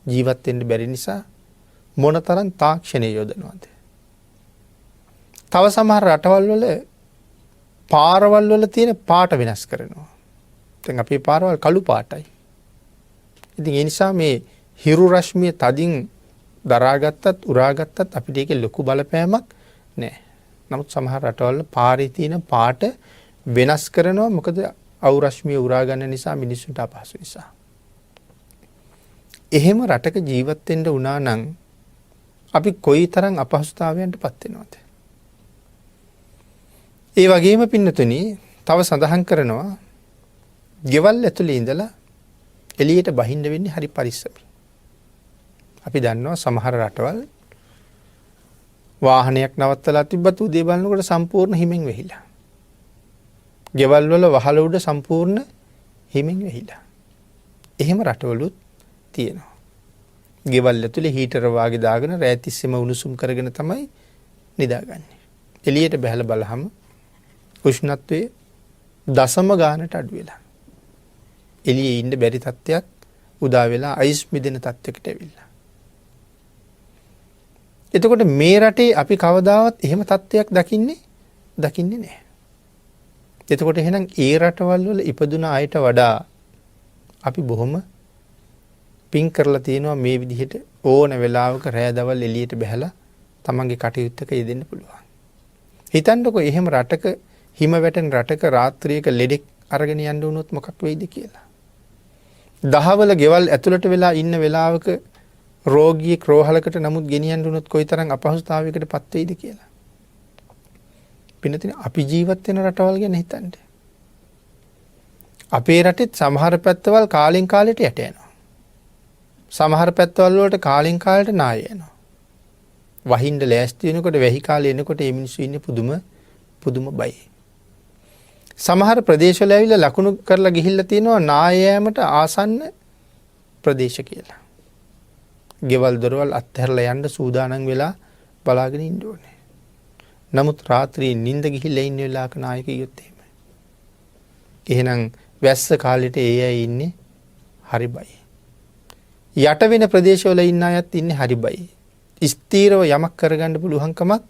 ජීවත් වෙන්න බැරි නිසා මොනතරම් තාක්ෂණය යොදනවද? තව සමහර රටවල් වල පාරවල් වල තියෙන පාට වෙනස් කරනවා. දැන් අපේ පාරවල් කළු පාටයි. ඉතින් ඒ නිසා මේ හිරු රශ්මිය තදින් දරාගත්තත් උරාගත්තත් අපිට ඒකේ ලොකු බලපෑමක් නැහැ. නමුත් සමහර රටවල පාරේ තියෙන පාට වෙනස් කරනවා මොකද අවු රශ්මිය උරා ගන්න නිසා මිනිස්සුන්ට අපහසු නිසා. එහෙම රටක ජීවත් වෙන්න උනා නම් අපි කොයිතරම් අපහසුතාවයන්ටපත් වෙනවද? ඒ වගේම පින්නතුනි තව සඳහන් කරනවා ගෙවල් ඇතුලේ ඉඳලා එළියට බහින්න වෙන්නේ හරි පරිස්සමෙන්. අපි දන්නවා සමහර රටවල් වාහනයක් නවත්තලා තිබ්බත් උදේ බලනකොට සම්පූර්ණ හිමෙන් වෙහිලා. ගෙවල් වල වහල උඩ සම්පූර්ණ හිමෙන් වෙහිලා. එහෙම රටවලුත් තියෙනවා. ගෙවල් ඇතුලේ හීටර වාගේ දාගෙන රෑ තිස්සෙම උණුසුම් කරගෙන තමයි නිදාගන්නේ. එළියට බහලා බලහම උෂ්ණත්වයේ දශම ගානට අඩු වෙලා. එළියේ ඉන්න බැරි තත්ත්වයක් උදා වෙලා අයිස් මිදෙන තත්ත්වයකට ඇවිල්ලා. එතකොට මේ රටේ අපි කවදාවත් එහෙම තත්ත්වයක් දකින්නේ දකින්නේ නැහැ. එතකොට එහෙනම් ඒ රටවල් වල ඉපදුන අයට වඩා අපි බොහොම පින් කරලා තියෙනවා මේ විදිහට ඕන වෙලාවක රෑ දවල් එළියට බහැලා තමන්ගේ කටයුත්තක යෙදෙන්න පුළුවන්. හිතන්නකො එහෙම රටක හිම වැටෙන රටක රාත්‍රියක ලෙඩෙක් අරගෙන යන්න වුණොත් මොකක් වෙයිද කියලා. දහවල ගෙවල් ඇතුළට වෙලා ඉන්න වෙලාවක රෝගියෙක් රෝහලකට නමුත් ගෙනියන්න වුණොත් කොයිතරම් අපහසුතාවයකට පත් වෙයිද කියලා. පින්නතින අපි ජීවත් වෙන රටවල් ගැන හිතන්න. අපේ රටෙත් සමහර පැත්තවල් කාලෙන් කාලෙට යට යනවා. සමහර පැත්තවල් වලට කාලෙන් කාලෙට නාය යනවා. වහින්න ලෑස්ති වෙනකොට වැහි කාලේ එනකොට මේ මිනිස්සු ඉන්නේ පුදුම බයයි. සමහර ප්‍රදේශවල ඇවිල්ලා ලකුණු කරලා ගිහිල්ලා තියෙනවා නාය යෑමට ආසන්න ප්‍රදේශ කියලා. ගෙවල් දොරවල් අත්හැරලා යන්න සූදානම් වෙලා බලාගෙන ඉන්න ඕනේ. නමුත් රාත්‍රියේ නිින්ද ගිහිල්ලා ඉන්න වෙලාවක නායක ගියොත් එහෙනම් වැස්ස කාලෙට ඒ අය ඉන්නේ හරි බයයි. යට වෙන ප්‍රදේශවල ඉන්න අයත් ඉන්නේ හරි බයයි. ස්ථීරව යමක් කරගන්න පුළුවන්කමක්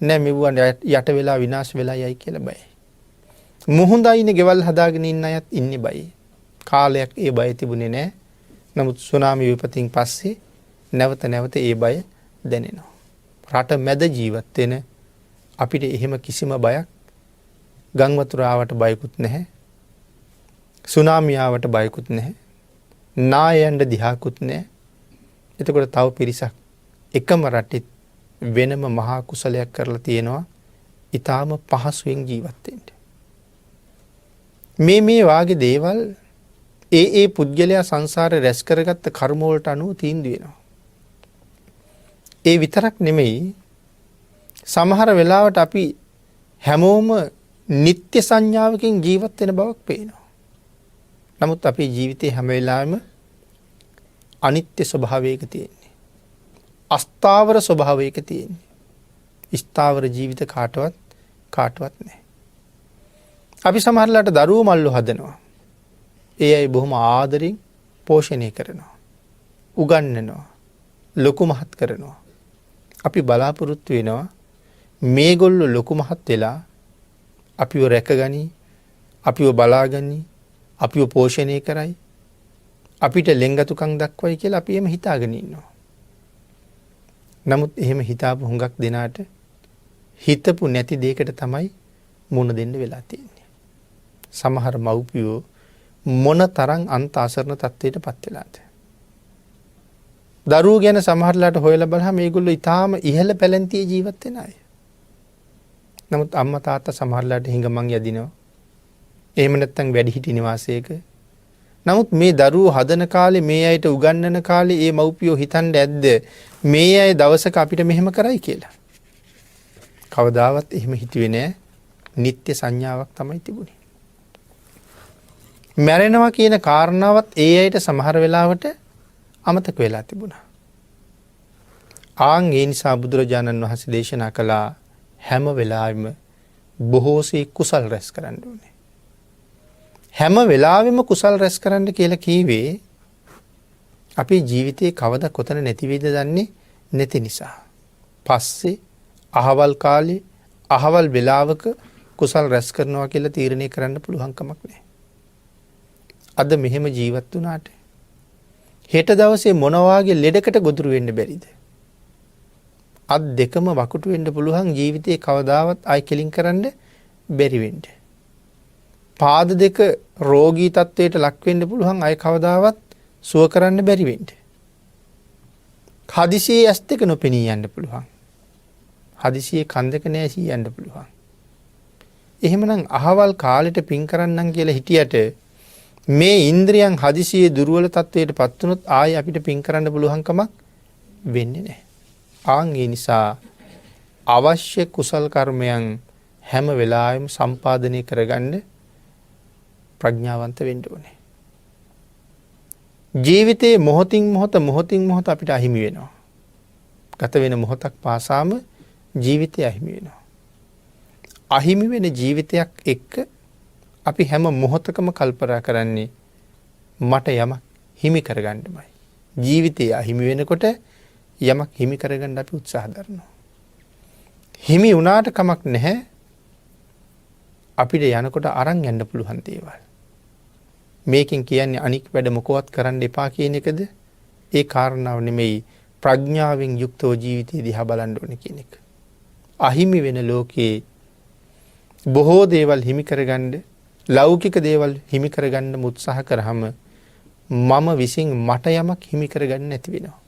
නැහැ මෙවුවන් යට වෙලා විනාශ වෙලා යයි කියලා බයයි. මුහුඳයිනේ ගෙවල් හදාගෙන ඉන්න අයත් ඉන්නේ බයයි. කාලයක් ඒ බය තිබුණේ නැහැ. නමුත් සුනාමි විපතින් පස්සේ නැවත ඒ බය දැනෙනවා. රට මැද ජීවත් වෙන අපිට එහෙම කිසිම බයක් ගම් වතුර ආවට බයකුත් නැහැ. සුනාමි ආවට බයකුත් නැහැ. නායයන්ට දිහාකුත් නැහැ. එතකොට තව පිරිසක් එකම රටෙත් වෙනම මහා කුසලයක් කරලා තියෙනවා. ඊටාම පහසුවෙන් ජීවත් වෙන්න. මේ වාගේ දේවල් ඒ පුද්ගලයා සංසාරේ රැස් කරගත්ත කර්ම වලට අනුව තීන්දුව වෙනවා. ඒ විතරක් නෙමෙයි සමහර වෙලාවට අපි හැමෝම නිත්‍ය සංඥාවකින් ජීවත් වෙන බවක් පේනවා. නමුත් අපේ ජීවිතේ හැම වෙලාවෙම අනිත්‍ය ස්වභාවයක තියෙන්නේ. අස්ථාවර ස්වභාවයක තියෙන්නේ. ස්ථාවර ජීවිත කාටවත් නැහැ. අපි සමහරලාට දරුවෝ මල්ලෝ හදනවා. ඒ අය බොහොම ආදරෙන් පෝෂණය කරනවා. උගන්වනවා. ලොකු මහත් කරනවා. අපි බලාපොරොත්තු වෙනවා මේගොල්ලෝ ලොකු මහත් වෙලා අපිව රැකගනි, අපිව බලාගනි, අපිව පෝෂණය කරයි, අපිට ලෙන්ගතුකම් දක්වයි කියලා අපි එහෙම හිතාගෙන ඉන්නවා. නමුත් එහෙම හිතාපු හුඟක් දෙනාට හිතපු නැති දෙයකට තමයි මුණ දෙන්න වෙලා තියෙන්නේ. සමහර මව්පියෝ මොන තරම් අන්ත අසරණ තත්ත්වයට පත් වෙලාද? දරුවෝ ගැන සමහරලාට හොයලා බලහම මේගොල්ලෝ ඊටාම ඉහළ පැලැන්තියේ ජීවත් වෙන අය. නමුත් අම්මා තාත්තා සමහරලාට හිඟමන් යදිනවා. එහෙම නැත්නම් වැඩිහිටි නිවාසයක. නමුත් මේ දරුවෝ හදන කාලේ මේ අයට උගන්වන කාලේ මේ මව්පියෝ හිතන්නේ ඇද්ද මේ අය දවසක අපිට මෙහෙම කරයි කියලා? කවදාවත් එහෙම හිතුවේ නෑ. නිත්‍ය සංඥාවක් තමයි තිබුණේ. මැරෙනවා කියන කාරණාවත් ඒ අයට සමහර වෙලාවට අමතක වෙලා තිබුණා. ඒ නිසා බුදුරජාණන් වහන්සේ දේශනා කළා හැම වෙලාවෙම බොහෝසේ කුසල් රැස් කරන්න ඕනේ. හැම වෙලාවෙම කුසල් රැස් කරන්න කියලා කීවේ අපේ ජීවිතේ කවදා කොතන නැති වෙයිද දන්නේ නැති නිසා. පස්සේ අහවල් කාලේ අහවල් වෙලාවක කුසල් රැස් කරනවා කියලා තීරණය කරන්න පුළුවන් කමක් නැහැ. අද මෙහෙම ජීවත් වුණාට හෙට දවසේ මොන වාගේ ලෙඩකට ගොදුරු වෙන්න බැරිද? අත් දෙකම වකුටු වෙන්න පුළුවන් ජීවිතේ කවදාවත් ආයි කෙලින් කරන්න බැරි වෙන්න. පාද දෙක රෝගී තත්වයට ලක් වෙන්න පුළුවන් අය කවදාවත් සුව කරන්න බැරි වෙන්න. හදිසියේ ඇස් දෙක නොපෙනී යන්න පුළුවන්. හදිසියේ කන් දෙක නැසී යන්න පුළුවන්. එහෙමනම් අහවල් කාලෙට පින් කරන්නම් කියලා හිටියට මේ ඉන්ද්‍රියන් හදිසියේ දුර්වල තත්වයට පත් වුණොත් ආයි අපිට පින් කරන්න පුළුවන් කමක් වෙන්නේ නැහැ. ඒ නිසා අවශ්‍ය කුසල් කර්මයන් හැම වෙලාවෙම සම්පාදනය කරගන්න ප්‍රඥාවන්ත වෙන්න ඕනේ. ජීවිතේ මොහොතින් මොහොත අපිට අහිමි වෙනවා. ගත වෙන මොහොතක් පාසාම ජීවිතය අහිමි වෙනවා. අහිමි වෙන ජීවිතයක් එක්ක අපි හැම මොහොතකම කල්පනා කරන්නේ මට යමක් හිමි කරගන්නමයි. ජීවිතය අහිමි වෙනකොට යමක් හිමි කරගන්න අපි උත්සාහ කරනවා. හිමි වුණාට කමක් නැහැ. අපිට යනකොට අරන් යන්න පුළුවන් දේවල්. මේකෙන් කියන්නේ අනික් වැඩ මොකවත් කරන්න එපා කියන එකද? ඒ කාරණාව නෙමෙයි ප්‍රඥාවෙන් යුක්තව ජීවිතය දිහා බලන්න ඕනේ කියන එක. අහිමි වෙන ලෝකේ බොහෝ දේවල් හිමි කරගන්න, ලෞකික දේවල් හිමි කරගන්න උත්සාහ කරාම මම විසින් මට යමක් හිමි කරගන්න නැති වෙනවා.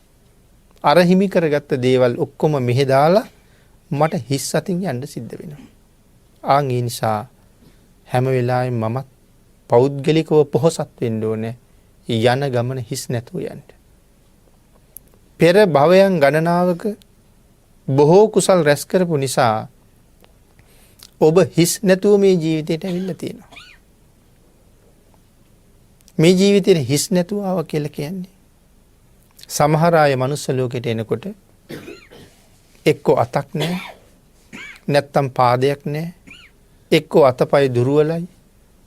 අර හිමි කරගත්ත දේවල් ඔක්කොම මෙහෙ දාලා මට හිස් අතින් යන්න සිද්ධ වෙනවා. ආන් ඒ නිසා හැම වෙලාවෙම මමත් පෞද්ගලිකව පොහොසත් වෙන්න ඕනේ. යන ගමන හිස් නැතුව යන්න. පෙර භවයන් ගණනාවක බොහෝ කුසල් රැස් කරපු නිසා ඔබ හිස් නැතුව මේ ජීවිතයට ඇවිල්ලා තියෙනවා. මේ ජීවිතේ හිස් නැතුව ආව කියලා කියන්නේ සමහර අය මනුස්ස ලෝකෙට එනකොට එක්ක අතක් නැහැ, නැත්තම් පාදයක් නැහැ, එක්ක අතපය දුර්වලයි,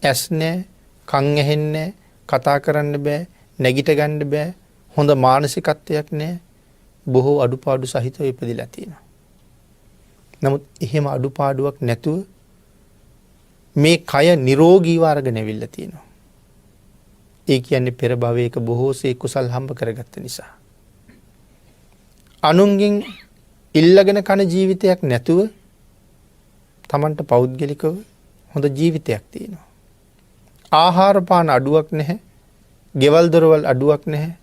ඇස් නැහැ, කන් ඇහෙන්නේ, කතා කරන්න බෑ, නැගිට ගන්න බෑ, හොඳ මානසිකත්වයක් නැහැ, බොහෝ අඩුපාඩු සහිතව ඉපදිලා තියෙනවා. නමුත් එහෙම අඩුපාඩුවක් නැතුව මේ කය නිරෝගීව අරගෙන ඇවිල්ලා තියෙනවා. ඒ කියන්නේ පෙර භවයක බොහෝසේ කුසල් හම්බ කරගත්ත නිසා. අනුන්ගෙන් ඉල්ලගෙන කන ජීවිතයක් නැතුව Tamanට පෞද්ගලිකව හොඳ ජීවිතයක් තියෙනවා. ආහාර පාන අඩුවක් නැහැ. ගෙවල් දොරවල් අඩුවක් නැහැ.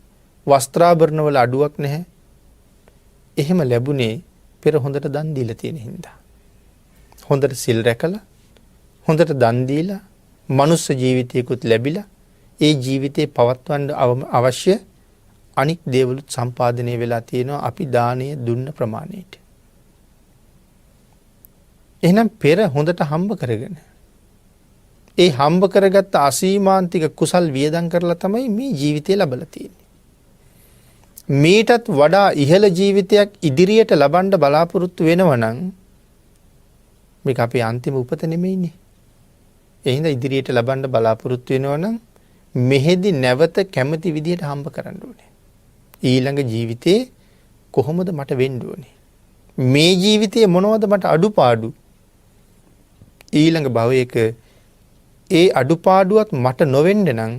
වස්ත්‍රාභරණ වල අඩුවක් නැහැ. එහෙම ලැබුණේ පෙර හොඳට දන් දීලා තියෙන හින්දා. හොඳට සිල් රැකලා, හොඳට දන් දීලා, මනුස්ස ජීවිතයකුත් ලැබිලා, ඒ ජීවිතේ පවත්වන්න අවශ්‍ය අනික් දේවලුත් සම්පාදනය වෙලා තියෙනවා අපි දානය දුන්න ප්‍රමාණයට. එහෙනම් පෙර හොඳට හම්බ කරගෙන ඒ හම්බ කරගත්ත අසීමාන්තික කුසල් වියදම් කරලා තමයි මේ ජීවිතේ ලැබලා තියෙන්නේ. මේටත් වඩා ඉහළ ජීවිතයක් ඉදිරියට ලබන්න බලාපොරොත්තු වෙනවා නම් මේක අපේ අන්තිම උපත නෙමෙයිනේ. ඒ හින්දා ඉදිරියට ලබන්න බලාපොරොත්තු වෙනවා නම් මෙහෙදි නැවත කැමති විදියට හම්බ කරන්න ඕනේ. ඊළඟ ජීවිතේ කොහොමද මට වෙන්න ඕනේ? මේ ජීවිතේ මොනවද මට අඩුපාඩු? ඊළඟ භවයක ඒ අඩුපාඩුවත් මට නොවෙන්න නම්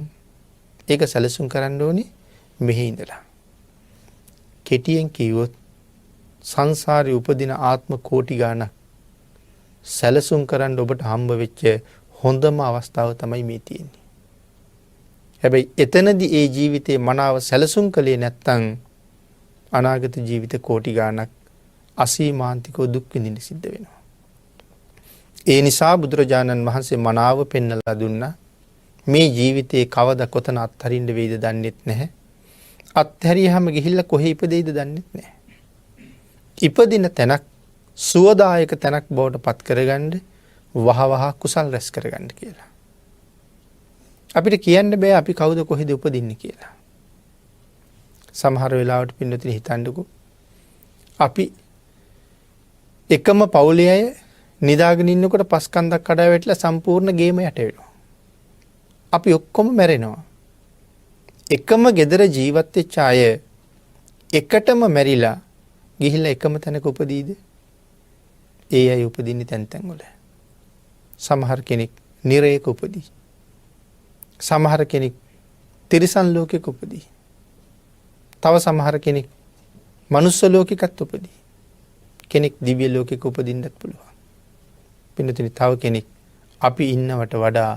ඒක සැලසුම් කරන්න ඕනේ මෙහි ඉඳලා. කෙටියෙන් කිව්වොත් සංසාරේ උපදින ආත්ම කෝටි ගාණක් සැලසුම් කරන්න ඔබට හම්බ වෙච්ච හොඳම අවස්ථාව තමයි මේ තියෙන්නේ. හැබැයි එතනදී ඒ ජීවිතේ මනාව සැලසුම් කළේ නැත්නම් අනාගත ජීවිත කෝටි ගාණක් අසීමාන්තිකව දුක් විඳින්න සිද්ධ වෙනවා. ඒ නිසා බුදුරජාණන් වහන්සේ මනාව පෙන්වලා දුන්නා මේ ජීවිතේ කවද කොතන අත්හරින්න වෙයිද දන්නෙත් නැහැ. අත්හැරියාම ගිහිල්ලා කොහේ ඉපදෙයිද දන්නෙත් නැහැ. ඉපදින තැනක් සුවදායක තැනක් බවට පත් කරගන්න වහවහ කුසල් රැස් කරගන්න කියලා. අපිට කියන්න බෑ අපි කවුද කොහෙද උපදින්නේ කියලා. සමහර වෙලාවට පින්නතුනි හිතන්නකෝ අපි එකම පවුලේ අය නිදාගෙන ඉන්නකොට පස්කන්දක් කඩා වැටලා සම්පූර්ණ ගේම යට වෙනවා. අපි ඔක්කොම මැරෙනවා. එකම ගෙදර ජීවත් වෙච්ච අය එකටම මැරිලා ගිහිල්ලා එකම තැනක උපදීද? ඒ අය උපදින්නේ තැන් තැන් වල. සමහර කෙනෙක් නිරේක උපදී. සමහර කෙනෙක් තිරිසන් ලෝකෙක උපදී. තව සමහර කෙනෙක් මනුස්ස ලෝකෙකත් උපදී. කෙනෙක් දිව්‍ය ලෝකෙක උපදින්නත් පුළුවන්. පින්නතුනි තව කෙනෙක් අපි ඉන්නවට වඩා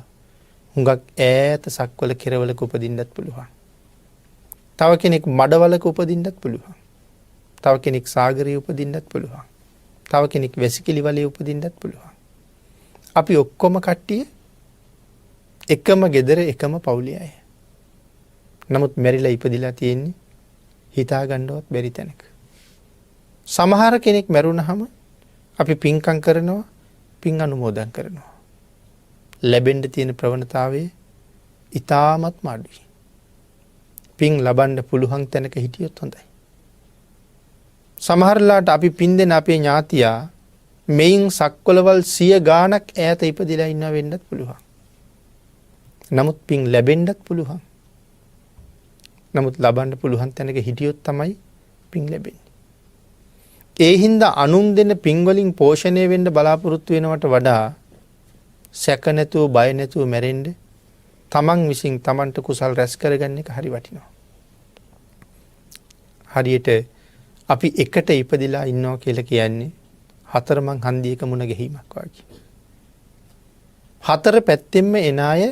හුඟක් ඈත සක්වල කෙරවලක උපදින්නත් පුළුවන්. තව කෙනෙක් මඩවලක උපදින්නත් පුළුවන්. තව කෙනෙක් සාගරයේ උපදින්නත් පුළුවන්. තව කෙනෙක් වැසිකිලි වලේ උපදින්නත් පුළුවන්. අපි ඔක්කොම කට්ටිය එකම ගෙදර එකම පවුලේ අය. නමුත් මැරිලා ඉපදිලා තියෙන්නේ හිතා ගන්නවත් බැරි තැනක. සමහර කෙනෙක් මැරුණාම අපි පින්කම් කරනවා, පින් අනුමෝදන් කරනවා. ලැබෙන්න තියෙන ප්‍රවණතාවය ඊටමත් අඩුයි. පින් ලබන්න පුළුවන් තැනක හිටියොත් හොඳයි. සමහරලාට අපි පින් දෙන අපේ ඥාතියා මෙයින් සක්වලවල් 100 ගාණක් ඈත ඉපදිලා ඉන්න වෙන්නත් පුළුවන්. නමුත් පින් ලැබෙන්නත් පුළුවන්. නමුත් ලබන්න පුළුවන් තැනක හිටියොත් තමයි පින් ලැබෙන්නේ. ඒ හින්දා අනුන් දෙන පින් වලින් පෝෂණය වෙන්න බලාපොරොත්තු වෙනවට වඩා සැක නැතුව බය නැතුව මැරෙන්න තමන් විසින් තමන්ට කුසල් රැස් කරගන්න එක හරි වටිනවා. හරියට අපි එකට ඉපදිලා ඉන්නවා කියලා කියන්නේ හතරමං හන්දියක මුණ ගැහිමක් වගේ. හතර පැත්තෙන්ම එන අය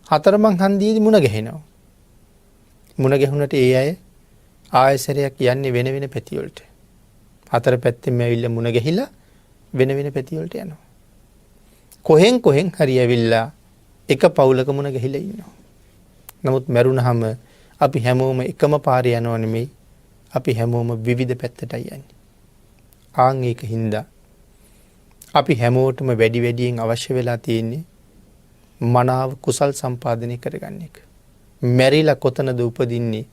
හතරමං හන්දියේදී මුණ ගැහෙනවා. මුණ ගැහුණට ඒ අය ආයසරයක් යන්නේ වෙන වෙන පැති වලට. හතර පැත්තෙන්ම ඇවිල්ලා මුණ ගැහිලා වෙන වෙන පැති වලට යනවා. කොහෙන් හරි ඇවිල්ලා එක පවුලක මුණ ගැහිලා ඉන්නවා. නමුත් මැරුණහම අපි හැමෝම එකම පාරේ යනව නෙමෙයි. අපි හැමෝම විවිධ පැත්තටයි යන්නේ. ආන් ඒක හින්දා අපි හැමෝටම වැඩි වැඩියෙන් අවශ්‍ය වෙලා තියෙන්නේ මනාව කුසල් සම්පාදනය කරගන්න එක. මැරිලා කොතනද උපදින්නේ?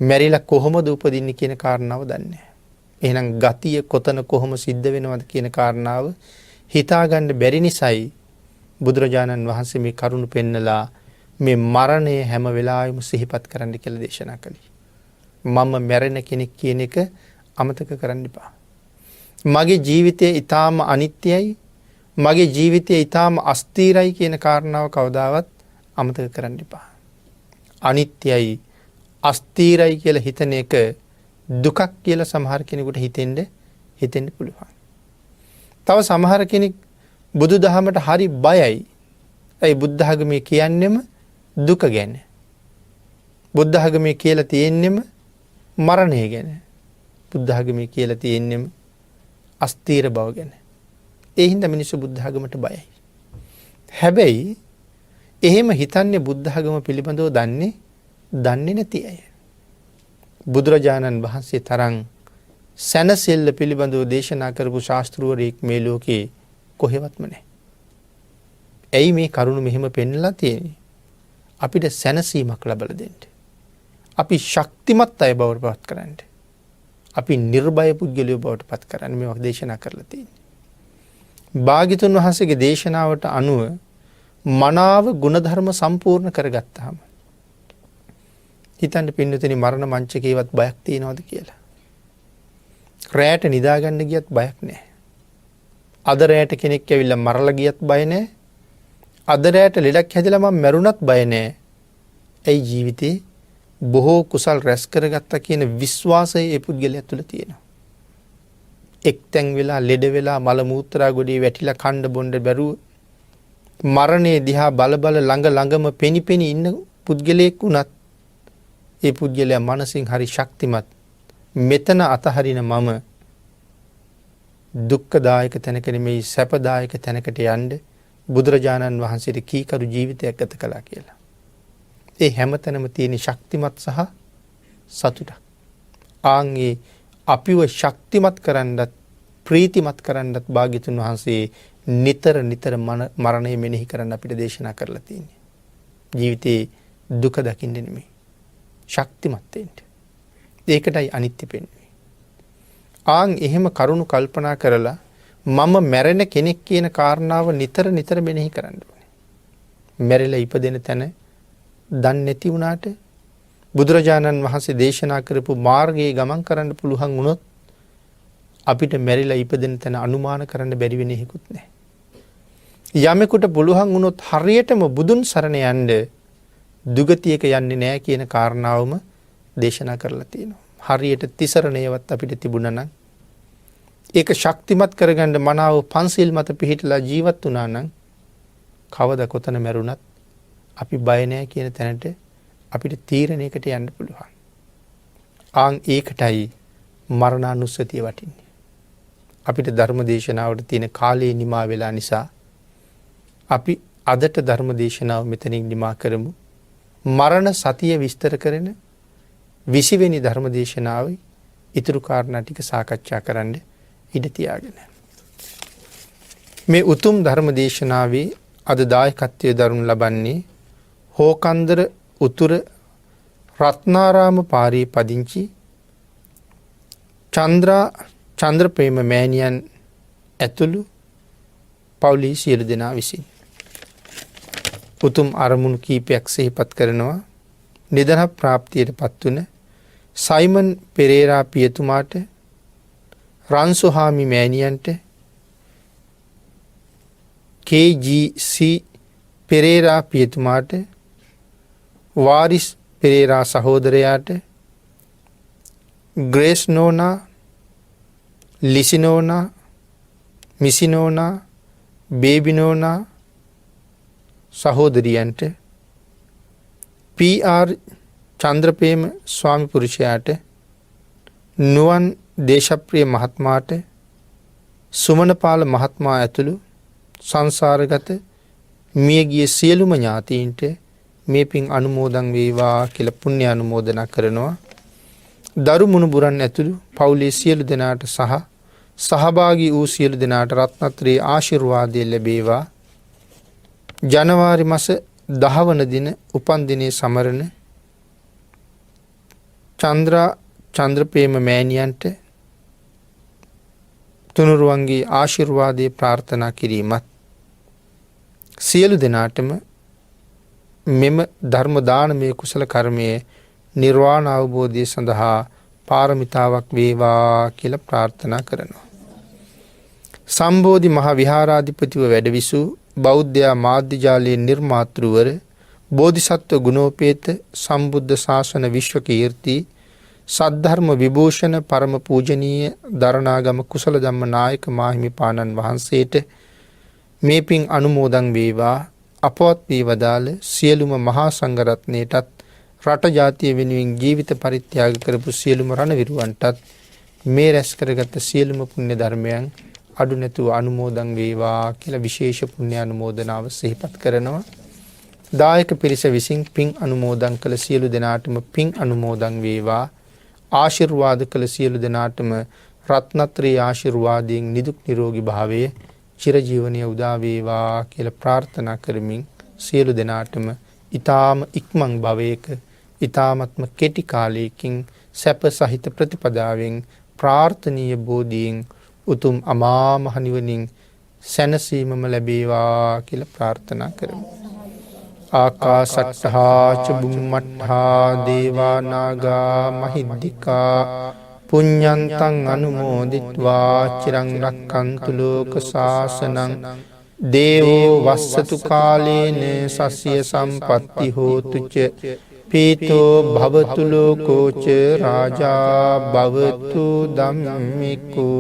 මැරිලා කොහොමද උපදින්නේ කියන කාරණාව දන්නේ නැහැ. එහෙනම් ගතිය කොතන කොහොම සිද්ධ වෙනවද කියන කාරණාව හිතාගන්න බැරි නිසායි බුදුරජාණන් වහන්සේ මේ කරුණ පෙන්නලා මේ මරණය හැම වෙලාවෙම සිහිපත් කරන්න කියලා දේශනා කළේ. මම මැරෙන කෙනෙක් කියන එක අමතක කරන්න එපා. මගේ ජීවිතය ඊටාම අනිත්‍යයි. මගේ ජීවිතය ඊටාම අස්ථිරයි කියන කාරණාව කවදාවත් අමතක කරන්න එපා. අනිත්‍යයි අස්ථිරයි කියලා හිතන එක දුකක් කියලා සමහර කෙනෙකුට හිතෙන්න පුළුවන්. තව සමහර කෙනෙක් බුදුදහමට හරි බයයි. ඒ බුද්ධ ධර්මයේ කියන්නේම දුක ගැන. බුද්ධ ධර්මයේ කියලා තියෙන්නේම මරණය ගැන. බුද්ධ ධර්මයේ කියලා තියෙන්නේම අස්ථිර බව ගැන. ඒ හින්දා මිනිස්සු බුද්ධ ධර්මයට බයයි. හැබැයි එහෙම හිතන්නේ බුද්ධ ධර්ම පිළිබඳව දන්නේ නැති අය. බුදුරජාණන් වහන්සේ තරම් සැනසෙල්ල පිළිබඳව දේශනා කරපු ශාස්ත්‍රවරයෙක් මේ ලෝකේ කොහෙවත්ම නැහැ. ඇයි මේ කරුණ මෙහෙම පෙන්නලා තියෙන්නේ? අපිට සැනසීමක් ලබා දෙන්න. අපි ශක්තිමත් අය බවට පත් කරන්න. අපි නිර්භය පුද්ගලයෝ බවට පත් කරන්න මේවා දේශනා කරලා තියෙන්නේ. භාග්‍යතුන් වහන්සේගේ දේශනාවට අනුව මනාව ගුණධර්ම සම්පූර්ණ කරගත්තාම හිතන්න පින්නතුනි මරණ මංචකේවත් බයක් තියනවද කියලා. රැයට නිදාගන්න ගියත් බයක් නැහැ. අද රැයට කෙනෙක් ඇවිල්ලා මරලා ගියත් බය නැහැ. අද රැයට ලෙඩක් හැදලා මම මැරුණත් බය නැහැ. ඒ ජීවිතේ බොහෝ කුසල් රැස් කරගත්තා කියන විශ්වාසය ඒ පුද්ගලයා තුළ තියෙනවා. එක්තැන් වෙලා ලෙඩ වෙලා මල මූත්‍රා ගොඩේ වැටිලා කණ්ඩ බොණ්ඩ බැරුව මරණය දිහා බල ළඟම පෙනි ඉන්න පුද්ගලයෙක් වුණත් ඒ පුද්ගලයා මනසින් හරි ශක්තිමත්. මෙතන අතහරින මම දුක්ඛදායක තැනක නෙමෙයි සැපදායක තැනකට යන්න බුදුරජාණන් වහන්සේට කීකරු ජීවිතයක් ගත කළා කියලා. ඒ හැමතැනම තියෙන ශක්තිමත් සහ සතුටක්. ආන්ගේ අපිව ශක්තිමත් කරන්නත් ප්‍රීතිමත් කරන්නත් භාග්‍යතුන් වහන්සේ නිතර මරණය මෙනෙහි කරන්න අපිට දේශනා කරලා තියෙන්නේ. ජීවිතේ දුක දකින්න නෙමෙයි. ශක්තිමත් වෙන්න. ඒකටයි අනිත්‍ය පෙන්වන්නේ. ආන් එහෙම කරුණු කල්පනා කරලා මම මැරෙන කෙනෙක් කියන කාරණාව නිතර මෙනෙහි කරන්න ඕනේ. මැරිලා ඉපදෙන තැන දන්නේ නැති වුණාට බුදුරජාණන් වහන්සේ දේශනා කරපු මාර්ගයේ ගමන් කරන්න පුළුවන් වුණොත් අපිට මැරිලා ඉපදෙන තැන අනුමාන කරන්න බැරි වෙන හේකුත් නැහැ. යමෙකුට පුළුවන් වුණොත් හරියටම බුදුන් සරණ යන්න දුගතියක යන්නේ නැහැ කියන කාරණාවම දේශනා කරලා තියෙනවා. හරියට තිසරණයවත් අපිට තිබුණා නම් ඒක ශක්තිමත් කරගන්න මනාව පන්සිල් මත පිහිටලා ජීවත් වුණා නම් කවදා කොතන මැරුණත් අපි බය නැහැ කියන තැනට අපිට තීරණයකට යන්න පුළුවන්. ආන් ඒකටයි මරණානුස්සතිය වටින්නේ. අපිට ධර්ම දේශනාවට තියෙන කාලේ නිමා වෙලා නිසා අපි අදට ධර්ම දේශනාව මෙතනින් නිමා කරමු. මරණ සතිය විස්තර කරන 20 වෙනි ධර්ම දේශනාවේ ඊතුරු කාරණා ටික සාකච්ඡා කරන්න ඉඩ තියාගෙන. මේ උතුම් ධර්ම දේශනාවේ අද දායකත්වයේ දරුණු ලබන්නේ හෝකන්දර උතුර රත්නාරාම පාරේ පදිංචි චන්ද්‍රප්‍රේම මෑණියන් ඇතුළු පවුලේ සියලු දෙනා විසින් උතුම් අරමුණු කීපයක් සිහිපත් කරනවා. නිදන ප්‍රාප්තියට පත්වන සයිමන් පෙරේරා පියතුමාට, රන්සොහාමි මෑණියන්ට, KGC පෙරේරා පියතුමාට, වාරිස් පෙරේරා සහෝදරයාට, ග්‍රේස් නෝනා, ලිසි නෝනා, මිසි නෝනා, බේබි නෝනා සහෝදරියන්ට, PR චන්ද්‍රපේම ස්වාමි පුරුෂයාට, නුවන් දේශප්‍රිය මහත්මාට, සුමනපාල මහත්මා ඇතුළු සංසාරගත මියගිය සියලුම ඥාතීන්ට මේ පින් අනුමෝදන් වේවා කියලා පුණ්‍ය අනුමෝදනා කරනවා. දරු මුණුබුරන් ඇතුළු පවුලේ සියලු දෙනාට සහ සහභාගී වූ සියලු දෙනාට රත්නත්‍රයේ ආශිර්වාදය ලැබේවා. ජනවාරි මාස 10 වන දින උපන් දිනේ සමරන චන්ද්‍රපේම මෑණියන්ට තුනුරුවන්ගේ ආශිර්වාදය ප්‍රාර්ථනා කිරීමත්, සියලු දෙනාටම මෙම ධර්ම දානමය කුසල කර්මයේ නිර්වාණ අවබෝධය සඳහා පාරමිතාවක් වේවා කියලා ප්‍රාර්ථනා කරනවා. සම්බෝධි මහ විහාරාධිපතිව වැඩවිසූ බෞද්ධ මාධ්‍ය නිර්මාතෘවර බෝධිසත්ව ගුණෝපේත සම්බුද්ධ ශාසන විශ්ව කීර්ති සද්ධර්ම විභූෂණ පරම පූජනීය දරණාගම කුසල ධම්ම නායක මාහිමිපාණන් වහන්සේට මේ පින් අනුමෝදන් වේවා. අපවත් වී වදාළ සියලුම මහා සංඝරත්නයටත්, රට ජාතිය වෙනුවෙන් ජීවිත පරිත්‍යාග කරපු සියලුම රණවිරුවන්ටත් මේ රැස් කරගත් සියලුම පුණ්‍ය ධර්මයන් අඩු නැතුව අනුමෝදන් වේවා කියලා විශේෂ පුණ්‍ය අනුමෝදනාව සිහිපත් කරනවා. දායක පිරිස විසින් පින් අනුමෝදන් කළ සියලු දෙනාටම පින් අනුමෝදන් වේවා. ආශිර්වාද කළ සියලු දෙනාටම රත්නත්‍රයේ ආශිර්වාදයෙන් නිදුක් නිරෝගී භාවයේ චිරජීවනයේ උදා වේවා කියලා ප්‍රාර්ථනා කරමින් සියලු දෙනාටම ඊ타ම ඉක්මන් භවයක ඊ타මත්ම කෙටි කාලයකින් සැප සහිත ප්‍රතිපදාවෙන් ප්‍රාර්ථනීය බෝධියෙන් උතුම් අමා මහ නිවනින් සැනසීමම ලැබේවා කියලා ප්‍රාර්ථනා කරමු. ආකාසට්ඨා ච බුම්මට්ඨා දේවා නාග මහිද්దికා පුඤ්ඤන්තං අනුමෝදිත්වා චිරං රක්ඛන්තු ලෝක සාසනං දේවෝ වස්සතු කාලේන සස්ය සම්පත්ති හෝතු ච පීතෝ භවතු ලෝකෝ ච රාජා භවතු ධම්මිකෝ.